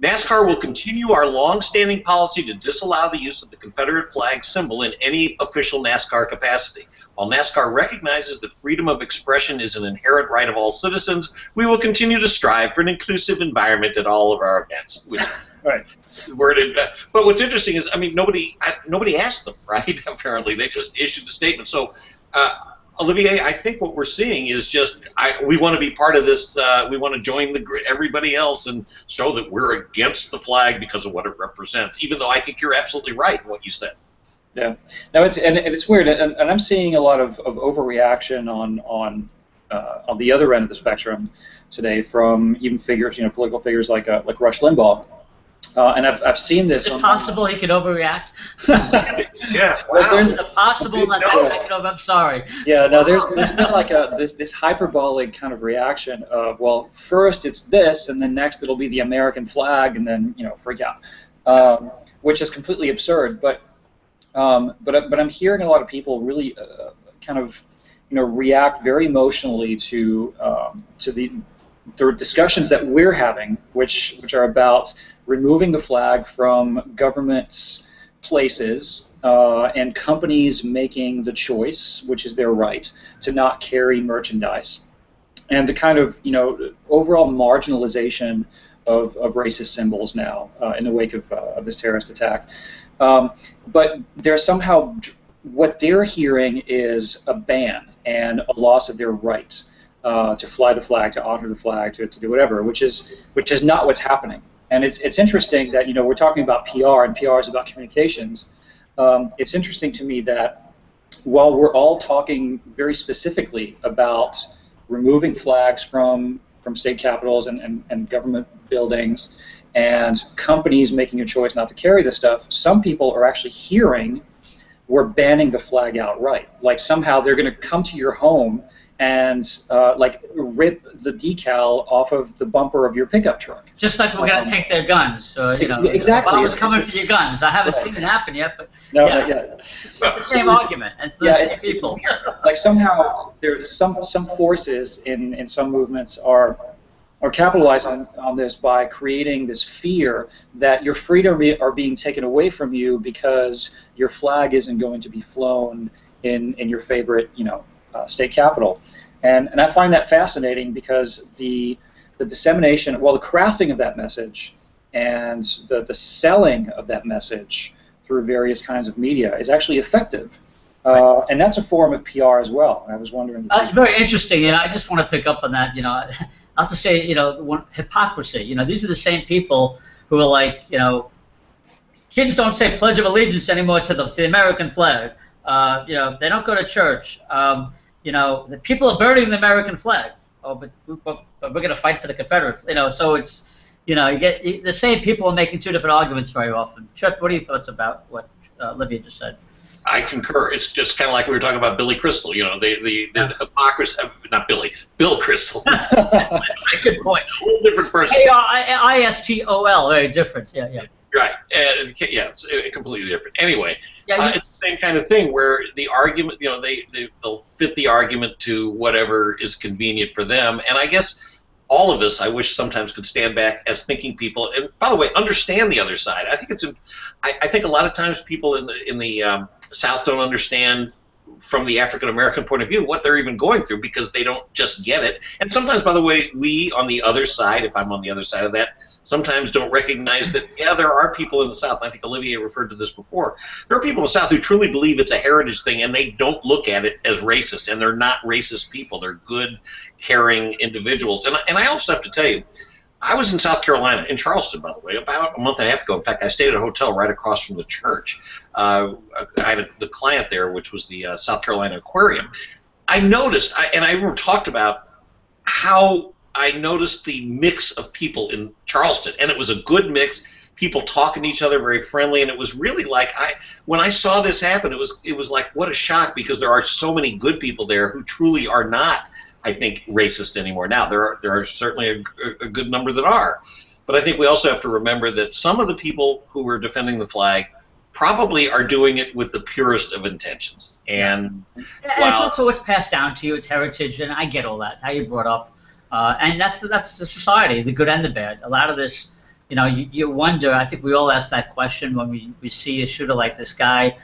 NASCAR will continue our long-standing policy to disallow the use of the Confederate flag symbol in any official NASCAR capacity. While NASCAR recognizes that freedom of expression is an inherent right of all citizens, we will continue to strive for an inclusive environment at all of our events. Which, right. But what's interesting is, I mean, nobody asked them, right? Apparently, they just issued the statement. So, Olivier, I think what we're seeing is just we want to be part of this. We want to join everybody else and show that we're against the flag because of what it represents. Even though I think you're absolutely right in what you said. Yeah. No, it's weird, and I'm seeing a lot of overreaction on the other end of the spectrum today from even figures, political figures like Rush Limbaugh. And I've seen this. Is it possible he could overreact? Yeah. Wow. Is it possible that I could I'm sorry. Yeah. No. There's been like this hyperbolic kind of reaction of, well, first it's this, and then next it'll be the American flag, and then freak out, which is completely absurd. But I'm hearing a lot of people really kind of react very emotionally to the discussions that we're having, which are about removing the flag from government places and companies making the choice, which is their right, to not carry merchandise, and the kind of overall marginalization of racist symbols now in the wake of this terrorist attack. But they're somehow, what they're hearing is a ban and a loss of their right to fly the flag, to honor the flag, to do whatever, which is not what's happening. And it's interesting that we're talking about PR, and PR is about communications. It's interesting to me that while we're all talking very specifically about removing flags from state capitals and government buildings, and companies making a choice not to carry this stuff, some people are actually hearing we're banning the flag outright. Like somehow they're going to come to your home and like rip the decal off of the bumper of your pickup truck. Just like we're going to take their guns. Exactly. I was coming for your guns. I haven't seen it happen yet, but no, yeah. Not yet. It's the same argument. And it's people. Like somehow there's some forces in some movements are capitalizing on this by creating this fear that your freedom are being taken away from you because your flag isn't going to be flown in your favorite state capital, and I find that fascinating because the dissemination, the crafting of that message and the selling of that message through various kinds of media is actually effective, and that's a form of PR as well. And I was wondering. That's very interesting, and I just want to pick up on that. I'll just say, hypocrisy. These are the same people who are like, kids don't say Pledge of Allegiance anymore to the American flag. They don't go to church. The people are burning the American flag. Oh, but we're going to fight for the Confederates. So it's, you get the same people are making two different arguments very often. Tripp, what are your thoughts about what Olivier just said? I concur. It's just kind of like we were talking about Billy Crystal. The hypocrisy. Not Billy. Bill Crystal. Good point. A whole different person. ISTOL. Very different. Yeah. Right. It's completely different. Anyway, it's the same kind of thing where the argument, they'll fit the argument to whatever is convenient for them. And I guess all of us, I wish sometimes could stand back as thinking people, and by the way, understand the other side. I think I think a lot of times people in the South don't understand from the African American point of view what they're even going through, because they don't just get it. And sometimes, by the way, we on the other side, if I'm on the other side of that, sometimes don't recognize that, yeah, there are people in the South, I think Olivier referred to this before, there are people in the South who truly believe it's a heritage thing, and they don't look at it as racist, and they're not racist people. They're good, caring individuals. And I also have to tell you, I was in South Carolina, in Charleston, by the way, about a month and a half ago. In fact, I stayed at a hotel right across from the church. I had the client there, which was the South Carolina Aquarium. I noticed, and I talked about how I noticed the mix of people in Charleston, and it was a good mix. People talking to each other, very friendly, and it was really like, when I saw this happen, it was like, what a shock, because there are so many good people there who truly are not, I think, racist anymore. Now, there are certainly a good number that are, but I think we also have to remember that some of the people who were defending the flag probably are doing it with the purest of intentions. And it's also what's passed down to you, it's heritage, and I get all that. It's how you're brought up. And that's the society, the good and the bad. A lot of this, you wonder, I think we all ask that question when we see a shooter like this guy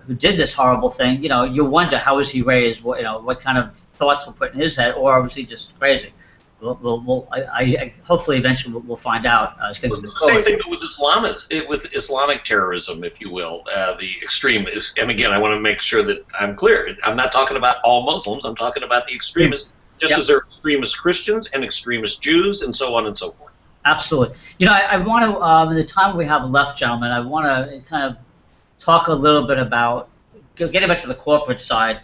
who did this horrible thing. You wonder, how was he raised? What kind of thoughts were put in his head, or was he just crazy? I hopefully eventually we'll find out. It's the same thing with Islamic terrorism, if you will, the extremists. And again, I want to make sure that I'm clear. I'm not talking about all Muslims. I'm talking about the extremists. Just as there are extremist Christians and extremist Jews and so on and so forth. Absolutely. I want to, in the time we have left, gentlemen, I want to kind of talk a little bit about, getting back to the corporate side,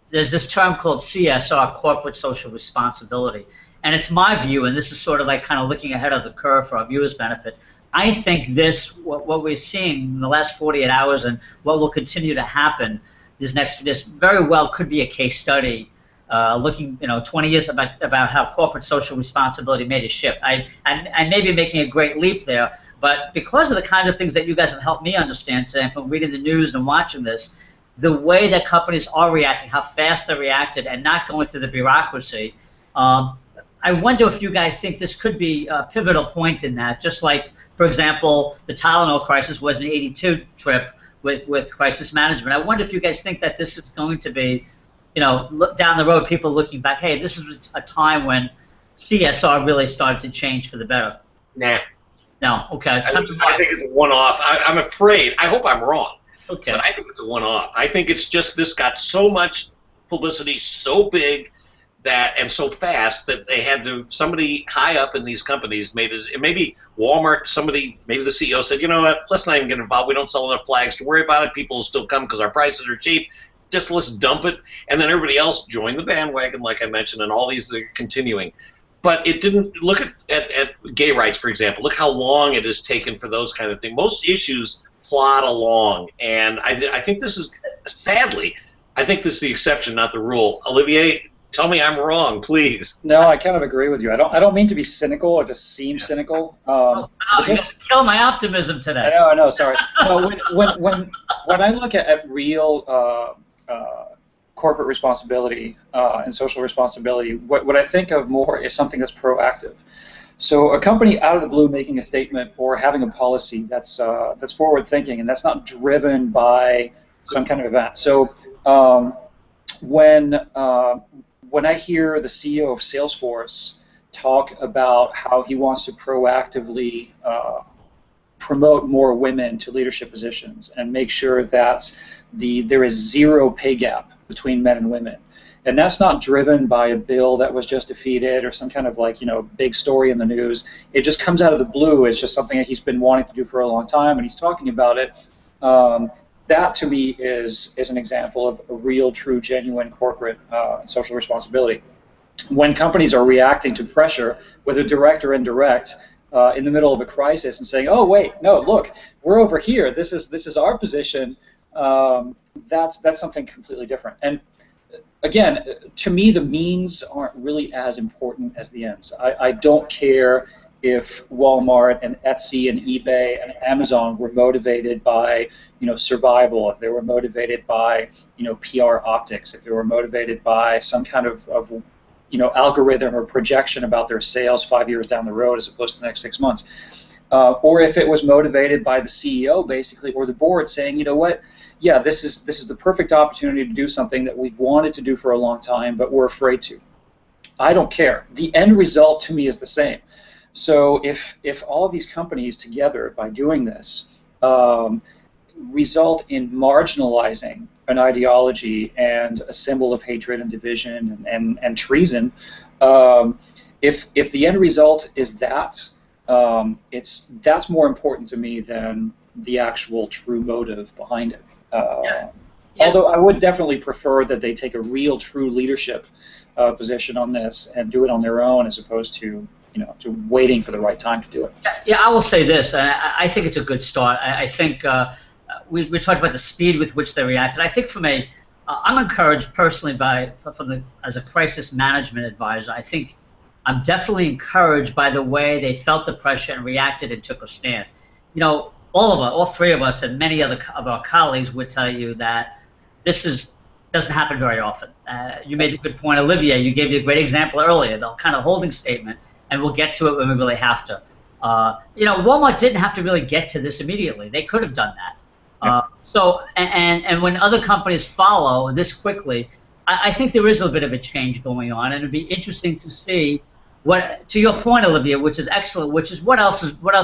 there's this term called CSR, corporate social responsibility. And it's my view, and this is sort of like kind of looking ahead of the curve for our viewers' benefit. I think what we're seeing in the last 48 hours and what will continue to happen this very well could be a case study looking 20 years about how corporate social responsibility made a shift. I may be making a great leap there, but because of the kind of things that you guys have helped me understand today from reading the news and watching this, the way that companies are reacting, how fast they reacted, and not going through the bureaucracy, I wonder if you guys think this could be a pivotal point in that, just like, for example, the Tylenol crisis was in '82, Tripp, with crisis management. I wonder if you guys think that this is going to be, down the road, people looking back, hey, this is a time when CSR really started to change for the better. Nah. No, okay. I think it's a one-off. I'm afraid. I hope I'm wrong. Okay. But I think it's a one-off. I think it's just this got so much publicity, so big, and so fast that they had to, somebody high up in these companies made it, maybe Walmart, maybe the CEO said, you know what, let's not even get involved. We don't sell enough flags to worry about it. People will still come because our prices are cheap. Just let's dump it. And then everybody else joined the bandwagon, like I mentioned, and all these are continuing. But it didn't, look at gay rights, for example. Look how long it has taken for those kind of things. Most issues plod along. And I think this is, sadly, I think this is the exception, not the rule. Olivier, tell me I'm wrong, please. No, I kind of agree with you. I don't mean to be cynical or just seem cynical. You're going to kill my optimism today. I know, sorry. No, when I look at real corporate responsibility and social responsibility, what I think of more is something that's proactive. So a company out of the blue making a statement or having a policy that's forward thinking, and that's not driven by some kind of event. So when I hear the CEO of Salesforce talk about how he wants to proactively promote more women to leadership positions and make sure that there is zero pay gap between men and women, and that's not driven by a bill that was just defeated or some kind of big story in the news. It just comes out of the blue. It's just something that he's been wanting to do for a long time, and he's talking about it. That to me is an example of a real, true, genuine corporate social responsibility. When companies are reacting to pressure, whether direct or indirect, in the middle of a crisis and saying, "Oh wait, no, look, we're over here. This is our position." That's something completely different. And again, to me, the means aren't really as important as the ends. I don't care if Walmart and Etsy and eBay and Amazon were motivated by survival, if they were motivated by PR optics, if they were motivated by some kind of algorithm or projection about their sales 5 years down the road as opposed to the next 6 months. Or if it was motivated by the CEO, basically, or the board saying, you know what, yeah, this is the perfect opportunity to do something that we've wanted to do for a long time, but we're afraid to. I don't care. The end result to me is the same. So if all of these companies together, by doing this, result in marginalizing an ideology and a symbol of hatred and division and treason, if the end result is that, that's more important to me than the actual true motive behind it. Although I would definitely prefer that they take a real, true leadership position on this and do it on their own, as opposed to to waiting for the right time to do it. Yeah, I will say this. I think it's a good start. I think we talked about the speed with which they reacted. I think I'm encouraged personally as a crisis management advisor. I think I'm definitely encouraged by the way they felt the pressure and reacted and took a stand. All three of us, and many other of our colleagues would tell you that doesn't happen very often. You made a good point, Olivier. You gave me a great example earlier, the kind of holding statement, and we'll get to it when we really have to. Walmart didn't have to really get to this immediately. They could have done that. And when other companies follow this quickly, I think there is a bit of a change going on, and it'd be interesting to see what, to your point, Olivier, which is excellent, which is what else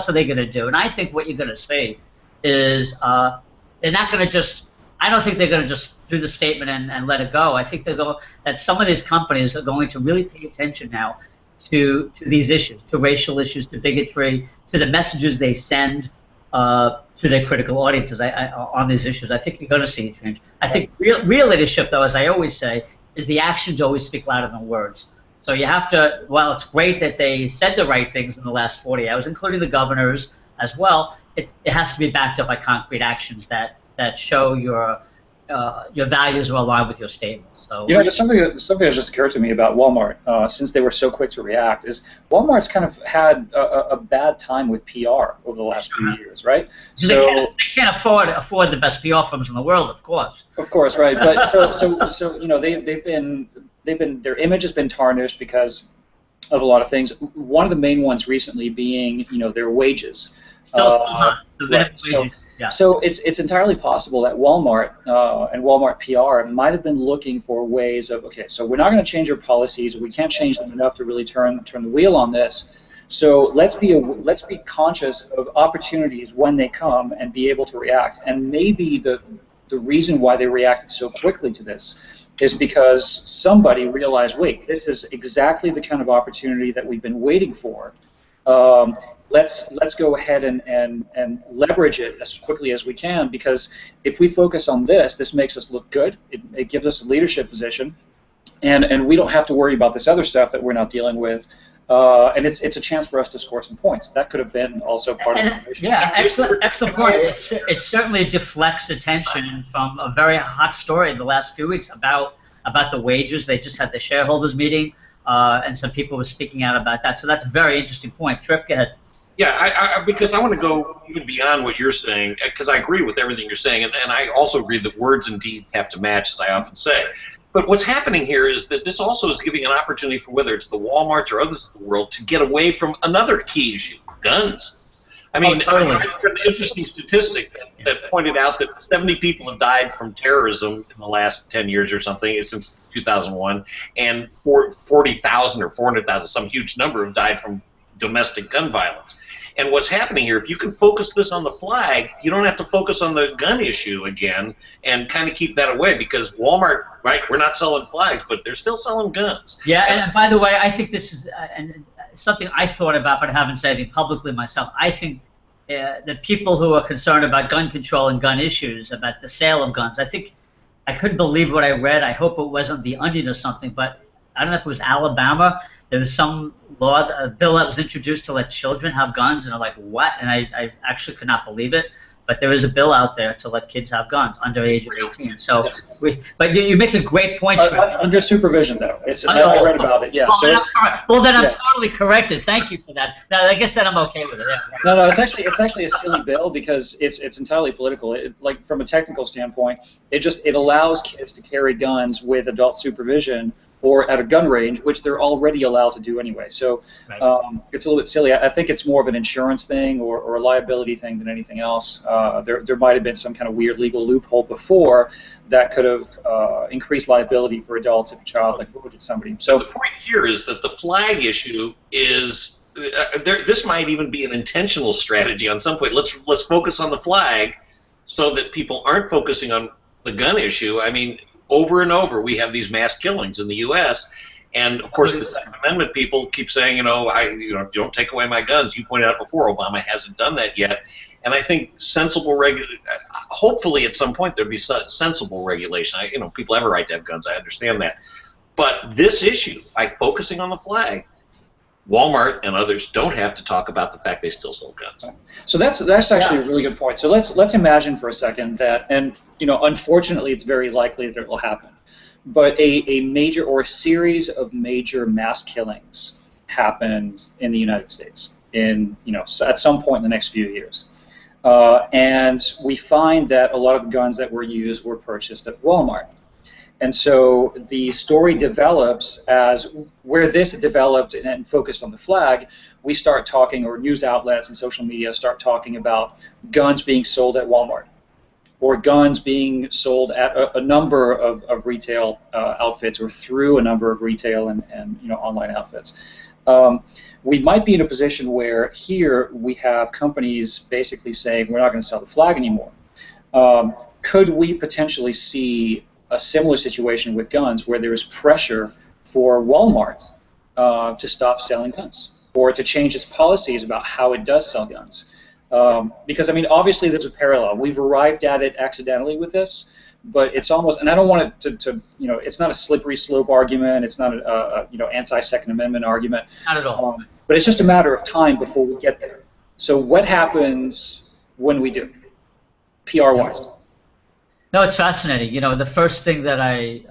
are they going to do? And I think what you're going to see is they're not going to just. I don't think they're going to just do the statement and let it go. I think that some of these companies are going to really pay attention now to these issues, to racial issues, to bigotry, to the messages they send to their critical audiences on these issues. I think you're going to see a change. I think real leadership, though, as I always say, is the actions always speak louder than words. So you have to, while it's great that they said the right things in the last 40 hours, including the governors as well, it has to be backed up by concrete actions that show your values are aligned with your statement. So there's something that's just occurred to me about Walmart since they were so quick to react. Is Walmart's kind of had a bad time with PR over the last few years, right? So they can't afford the best PR firms in the world, of course. Of course, right? But so they've been their image has been tarnished because of a lot of things. One of the main ones recently being their wages. So it's entirely possible that Walmart and Walmart PR might have been looking for ways of, okay, so we're not going to change our policies, we can't change them enough to really turn the wheel on this. So let's be conscious of opportunities when they come and be able to react. And maybe the reason why they reacted so quickly to this is because somebody realized, wait, this is exactly the kind of opportunity that we've been waiting for. Let's go ahead and leverage it as quickly as we can, because if we focus on this makes us look good. It gives us a leadership position, and we don't have to worry about this other stuff that we're not dealing with. And it's a chance for us to score some points. That could have been also part of the mission. Yeah, excellent point. It certainly deflects attention from a very hot story in the last few weeks about the wages. They just had the shareholders meeting, and some people were speaking out about that. So that's a very interesting point. Tripp, go ahead. Yeah, because I want to go even beyond what you're saying, because I agree with everything you're saying, and I also agree that words and deeds have to match, as I often say. But what's happening here is that this also is giving an opportunity for whether it's the Walmarts or others in the world to get away from another key issue, guns. I mean, totally. I read an interesting statistic that pointed out that 70 people have died from terrorism in the last 10 years or something, since 2001, and 40,000 or 400,000, some huge number, have died from domestic gun violence. And what's happening here, if you can focus this on the flag, you don't have to focus on the gun issue again and kind of keep that away, because Walmart, right, we're not selling flags, but they're still selling guns. Yeah, and by the way, I think this is something I thought about but haven't said it publicly myself. I think the people who are concerned about gun control and gun issues, about the sale of guns, I couldn't believe what I read. I hope it wasn't The Onion or something, but I don't know if it was Alabama. There was some law, a bill that was introduced to let children have guns, and I'm like, what? And I actually could not believe it. But there is a bill out there to let kids have guns under the age of 18. So, but you make a great point. Under supervision, though. I read about it. Yeah. Well, then I'm totally corrected. Thank you for that. Now, I guess that I'm okay with it. Yeah. No, it's actually a silly bill because it's entirely political. Like from a technical standpoint, it allows kids to carry guns with adult supervision or at a gun range, which they're already allowed to do anyway. So it's a little bit silly. I think it's more of an insurance thing or a liability thing than anything else. There might have been some kind of weird legal loophole before that could have increased liability for adults if a child like wounded somebody. So the point here is that the flag issue is this might even be an intentional strategy on some point. Let's focus on the flag so that people aren't focusing on the gun issue. I mean, over and over, we have these mass killings in the U.S., and of course, the Second Amendment people keep saying, don't take away my guns. You pointed out before, Obama hasn't done that yet, and I think sensible hopefully at some point there'll be sensible regulation. People have a right to have guns. I understand that, but this issue, by focusing on the flag, Walmart and others don't have to talk about the fact they still sell guns. So that's actually a really good point. So let's imagine for a second that, and unfortunately, it's very likely that it will happen, but a major or a series of major mass killings happens in the United States at some point in the next few years, and we find that a lot of the guns that were used were purchased at Walmart. And so the story develops as where this developed and focused on the flag, we start talking, or news outlets and social media start talking about guns being sold at Walmart, or guns being sold at a number of retail outfits, or through a number of retail and online outfits. We might be in a position where here we have companies basically saying we're not going to sell the flag anymore. Could we potentially see a similar situation with guns where there is pressure for Walmart to stop selling guns, or to change its policies about how it does sell guns? Because, obviously there's a parallel. We've arrived at it accidentally with this, but it's almost, and I don't want it to it's not a slippery slope argument, it's not a anti-Second Amendment argument. Not at all. But it's just a matter of time before we get there. So what happens when we do, PR-wise? No, it's fascinating. The first thing that I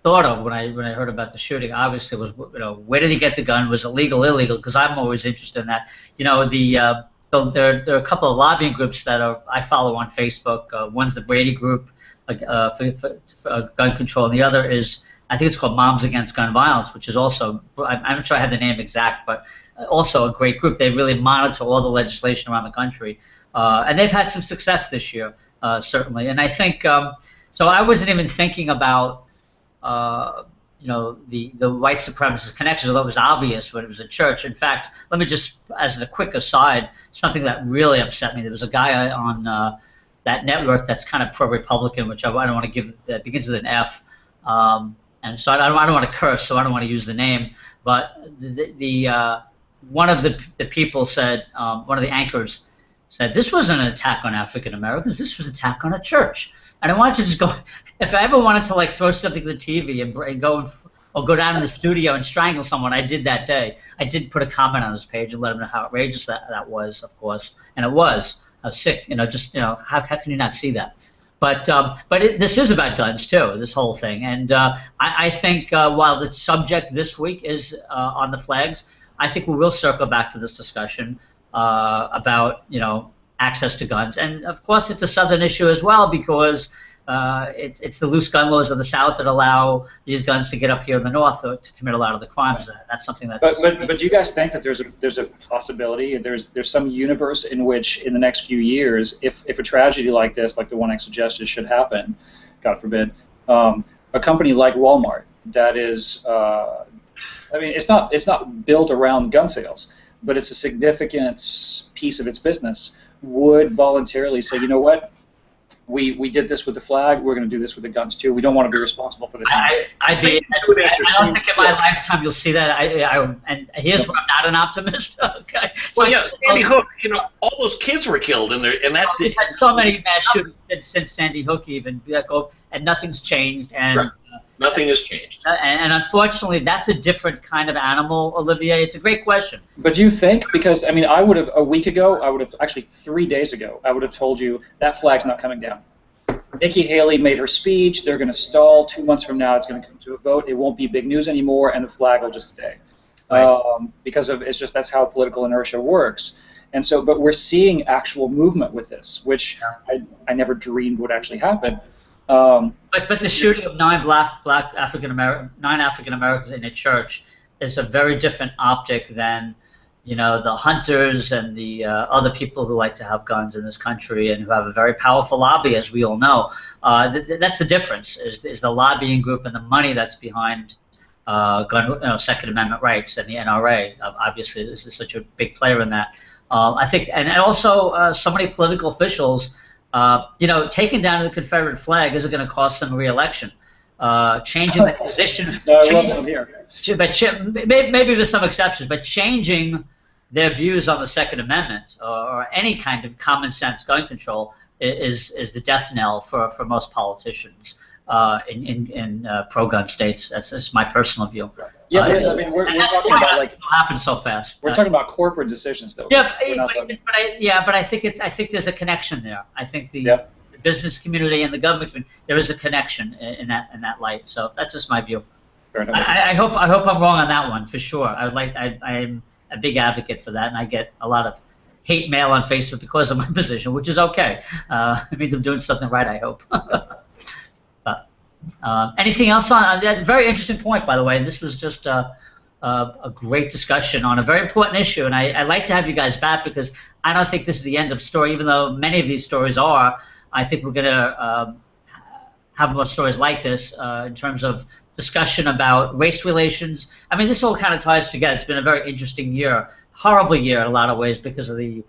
thought of when I heard about the shooting, obviously, was where did he get the gun? Was it legal, illegal? Because I'm always interested in that. There are a couple of lobbying groups that I follow on Facebook. One's the Brady Group for gun control, and the other is, I think it's called Moms Against Gun Violence, which is also, I'm not sure I have the name exact, but also a great group. They really monitor all the legislation around the country, and they've had some success this year. Certainly, and I think so. I wasn't even thinking about the white supremacist connection, although it was obvious when it was a church. In fact, let me just, as a quick aside, something that really upset me. There was a guy on that network that's kind of pro-Republican, which I don't want to give, that begins with an F, and so I don't want to curse, so I don't want to use the name. But one of the people said, one of the anchors said, this wasn't an attack on African Americans, this was an attack on a church. And I wanted to just go, if I ever wanted to throw something to the TV and go or go down in the studio and strangle someone, I did that day. I did put a comment on his page and let him know how outrageous that was, of course, and it was. I was sick, how can you not see that? But this is about guns too, this whole thing, and I think while the subject this week is on the flags, I think we will circle back to this discussion about access to guns, and of course it's a Southern issue as well, because it's the loose gun laws of the South that allow these guns to get up here in the North to commit a lot of the crimes. That's something that's. But do you guys think that there's a possibility, there's some universe in which in the next few years, if a tragedy like this, like the one I suggested, should happen, God forbid, a company like Walmart that is, it's not built around gun sales, but it's a significant piece of its business, would voluntarily say, you know what, we did this with the flag, we're going to do this with the guns too. We don't want to be responsible for this. I don't think in my lifetime you'll see that. And here's where I'm not an optimist. Okay. Well, yeah, Sandy Hook. All those kids were killed in there, and that we've had so many mass shootings since Sandy Hook, even, and nothing's changed. And right. Nothing has changed. And unfortunately, that's a different kind of animal, Olivier. It's a great question. But do you think, because, I would have, a week ago, actually 3 days ago, I would have told you that flag's not coming down. Nikki Haley made her speech. They're going to stall. 2 months from now, it's going to come to a vote. It won't be big news anymore, and the flag will just stay. Right. Because that's how political inertia works. And so, but we're seeing actual movement with this, which I never dreamed would actually happen. But the shooting of nine African Americans in a church is a very different optic than, you know, the hunters and the other people who like to have guns in this country and who have a very powerful lobby, as we all know. That's the difference, is the lobbying group and the money that's behind Second Amendment rights, and the NRA obviously is such a big player in that. I think, and also so many political officials, you know, taking down the Confederate flag isn't going to cost them a re-election. Changing the position, maybe with some exceptions, but changing their views on the Second Amendment or any kind of common sense gun control is the death knell for most politicians in pro-gun states. That's my personal view. Yeah, I mean, we're talking about, like, it happens so fast. We're talking about corporate decisions, though. Yeah, but I think there's a connection there. I think the business community and the government community, there is a connection in that light. So that's just my view. Fair enough. I hope I'm wrong on that one for sure. I'm a big advocate for that, and I get a lot of hate mail on Facebook because of my position, which is okay. It means I'm doing something right, I hope. But anything else on that? Very interesting point, by the way. This was just a great discussion on a very important issue, and I like to have you guys back because I don't think this is the end of the story, even though many of these stories are. I think we're going to have more stories like this in terms of discussion about race relations. I mean, this all kind of ties together. It's been a very interesting year, horrible year in a lot of ways because of the,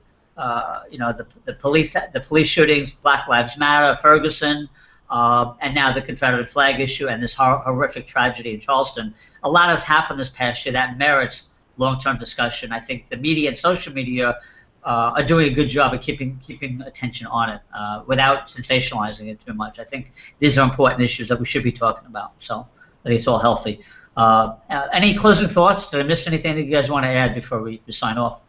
you know, the police shootings, Black Lives Matter, Ferguson, and now the Confederate flag issue and this horrific tragedy in Charleston. A lot has happened this past year that merits long-term discussion. I think the media and social media are doing a good job of keeping attention on it without sensationalizing it too much. I think these are important issues that we should be talking about. So I think it's all healthy. Any closing thoughts? Did I miss anything that you guys want to add before we sign off?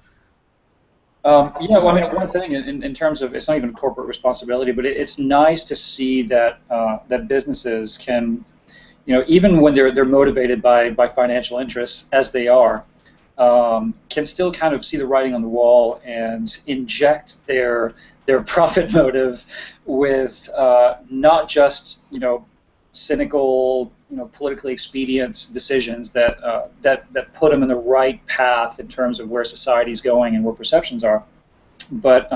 Yeah, well, I mean, one thing in terms of, it's not even corporate responsibility, but it's nice to see that that businesses can, you know, even when they're motivated by financial interests, as they are, can still kind of see the writing on the wall and inject their profit motive with not just, you know, cynical, you know, politically expedient decisions that put them in the right path in terms of where society's going and where perceptions are, but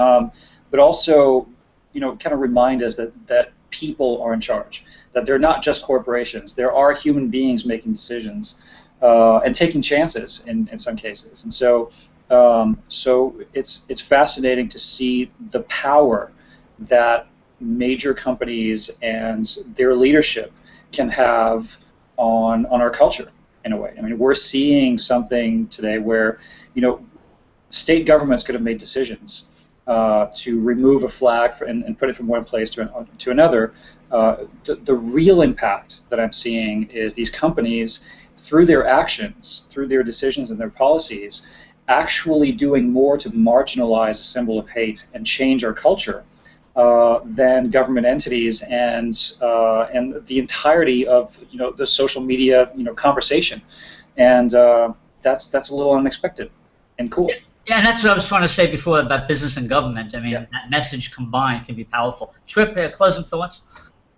also, you know, kind of remind us that people are in charge, that they're not just corporations. There are human beings making decisions and taking chances in some cases, and so it's fascinating to see the power that major companies and their leadership can have on our culture in a way. I mean, we're seeing something today where, you know, state governments could have made decisions to remove a flag and put it from one place to another. The real impact that I'm seeing is these companies, through their actions, through their decisions and their policies, actually doing more to marginalize a symbol of hate and change our culture than government entities and the entirety of, you know, the social media, you know, conversation, and that's a little unexpected and cool. Yeah, and that's what I was trying to say before about business and government. I mean, that message combined can be powerful. Tripp, closing thoughts?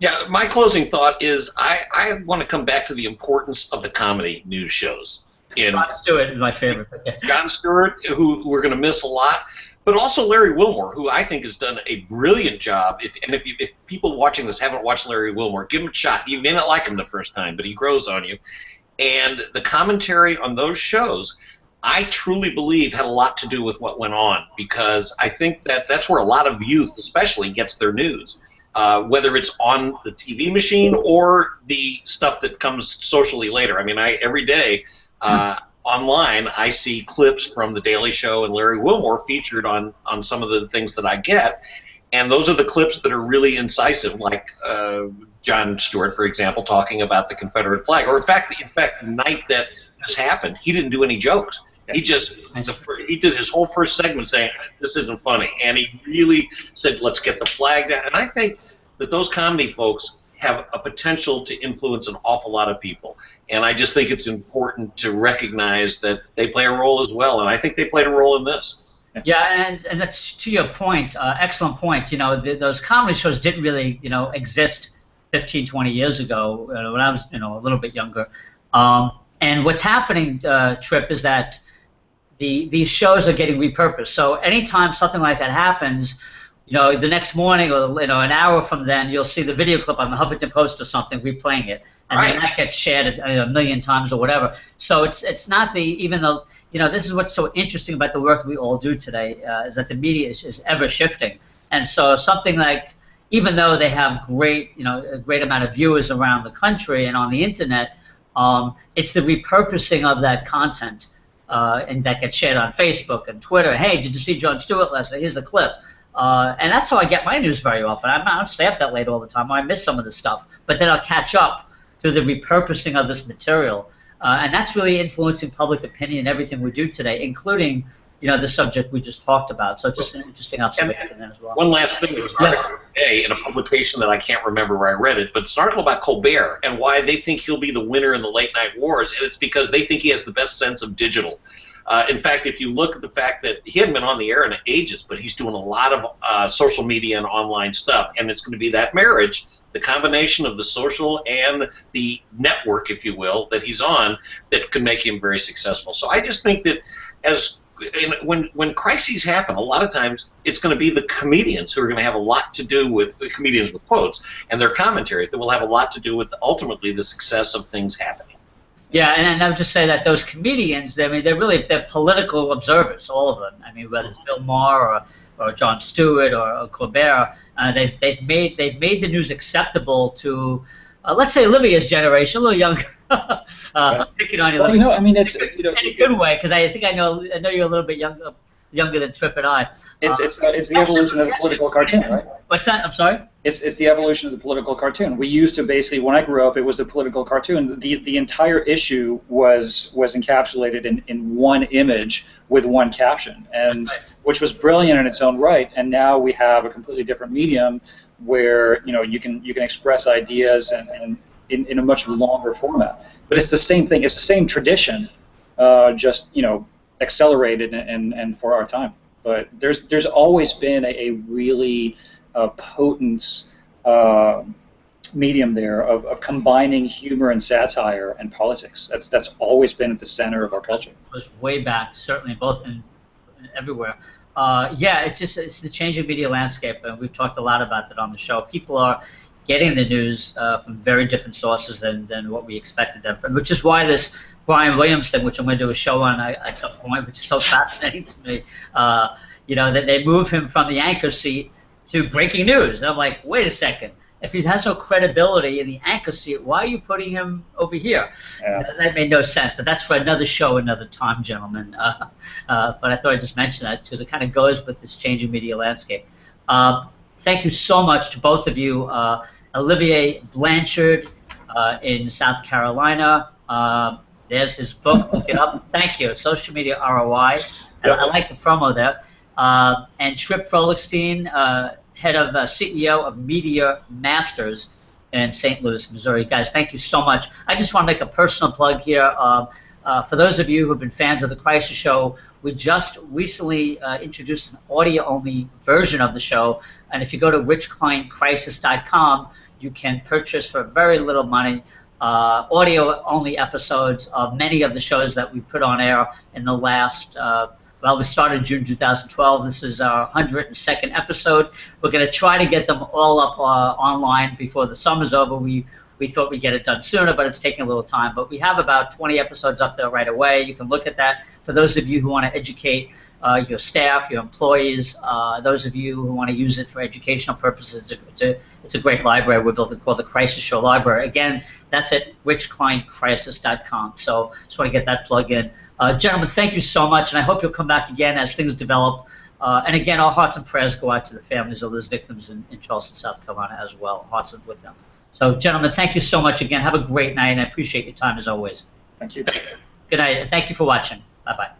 Yeah, my closing thought is I want to come back to the importance of the comedy news shows. Jon Stewart is my favorite. Jon Stewart, who we're going to miss a lot. But also Larry Wilmore, who I think has done a brilliant job. If people watching this haven't watched Larry Wilmore, give him a shot. You may not like him the first time, but he grows on you. And the commentary on those shows, I truly believe, had a lot to do with what went on, because I think that's where a lot of youth especially gets their news, whether it's on the TV machine or the stuff that comes socially later. I mean, every day online, I see clips from The Daily Show and Larry Wilmore featured on some of the things that I get, and those are the clips that are really incisive, like Jon Stewart, for example, talking about the Confederate flag. Or in fact, the night that this happened, he didn't do any jokes. He he did his whole first segment saying, "This isn't funny," and he really said, "Let's get the flag down." And I think that those comedy folks have a potential to influence an awful lot of people. And I just think it's important to recognize that they play a role as well, and I think they played a role in this. Yeah, and that's to your point, excellent point. You know, those comedy shows didn't really, you know, exist 15, 20 years ago when I was, a little bit younger. And what's happening, Tripp, is that these shows are getting repurposed. So anytime something like that happens, the next morning or an hour from then, you'll see the video clip on the Huffington Post or something replaying it, and then that gets shared a million times or whatever. So it's not even though this is what's so interesting about the work we all do today is that the media is ever shifting, and so something like, even though they have a great amount of viewers around the country and on the internet, it's the repurposing of that content. And that gets shared on Facebook and Twitter. Hey, did you see Jon Stewart last night? Here's the clip. And that's how I get my news very often. I don't stay up that late all the time. I miss some of the stuff. But then I'll catch up through the repurposing of this material. And that's really influencing public opinion in everything we do today, including the subject we just talked about. So just an interesting observation there as well. One last thing, there was an article today in a publication that I can't remember where I read it, but it's an article about Colbert and why they think he'll be the winner in the late night wars, and it's because they think he has the best sense of digital. In fact, if you look at the fact that he hadn't been on the air in ages, but he's doing a lot of social media and online stuff, and it's going to be that marriage, the combination of the social and the network, if you will, that he's on, that could make him very successful. So I just think that when crises happen, a lot of times it's going to be the comedians who are going to have a lot to do with comedians with quotes and their commentary that will have a lot to do with ultimately the success of things happening. Yeah, and I would just say that those comedians, they're political observers, all of them. I mean, whether it's Bill Maher or Jon Stewart or Colbert, they've made the news acceptable to, let's say, Olivier's generation, a little younger. Picking on you, it's in a good way, because I think I know you're a little bit younger than Tripp and I. It's the evolution of the political cartoon, right? What's that? I'm sorry? It's the evolution of the political cartoon. We used to basically, when I grew up, it was the political cartoon. The entire issue was encapsulated in one image with one caption, and which was brilliant in its own right. And now we have a completely different medium where you can express ideas and in a much longer format. But it's the same thing. It's the same tradition, just accelerated and for our time. But there's always been a really potent medium there of combining humor and satire and politics. That's always been at the center of our culture. It was way back, certainly both and everywhere. Yeah, it's the changing media landscape, and we've talked a lot about that on the show. People are getting the news from very different sources than what we expected them from, which is why this Brian Williams thing, which I'm going to do a show on at some point, which is so fascinating to me, that they move him from the anchor seat to breaking news. And I'm like, wait a second. If he has no credibility in the anchor seat, why are you putting him over here? Yeah. That made no sense, but that's for another show, another time, gentlemen. But I thought I'd just mention that because it kind of goes with this changing media landscape. Thank you so much to both of you. Olivier Blanchard in South Carolina. There's his book. Look it up. Thank you. Social Media ROI. Yep. I like the promo there. And Tripp Frohlichstein, head of CEO of Media Masters in St. Louis, Missouri. Guys, thank you so much. I just want to make a personal plug here. For those of you who have been fans of The Crisis Show, we just recently introduced an audio-only version of the show. And if you go to richkleincrisis.com, you can purchase for very little money audio-only episodes of many of the shows that we put on air in the last, we started in June 2012. This is our 102nd episode. We're going to try to get them all up online before the summer's over. We thought we'd get it done sooner, but it's taking a little time. But we have about 20 episodes up there right away. You can look at that. For those of you who want to educate your staff, your employees, those of you who want to use it for educational purposes, it's a great library. We built it called the Crisis Show Library. Again, that's at richkleincrisis.com. So just want to get that plug in. Gentlemen, thank you so much, and I hope you'll come back again as things develop. And again, our hearts and prayers go out to the families of those victims in Charleston, South Carolina as well. Hearts are with them. So, gentlemen, thank you so much again. Have a great night, and I appreciate your time as always. Thank you. Good night, and thank you for watching. Bye-bye.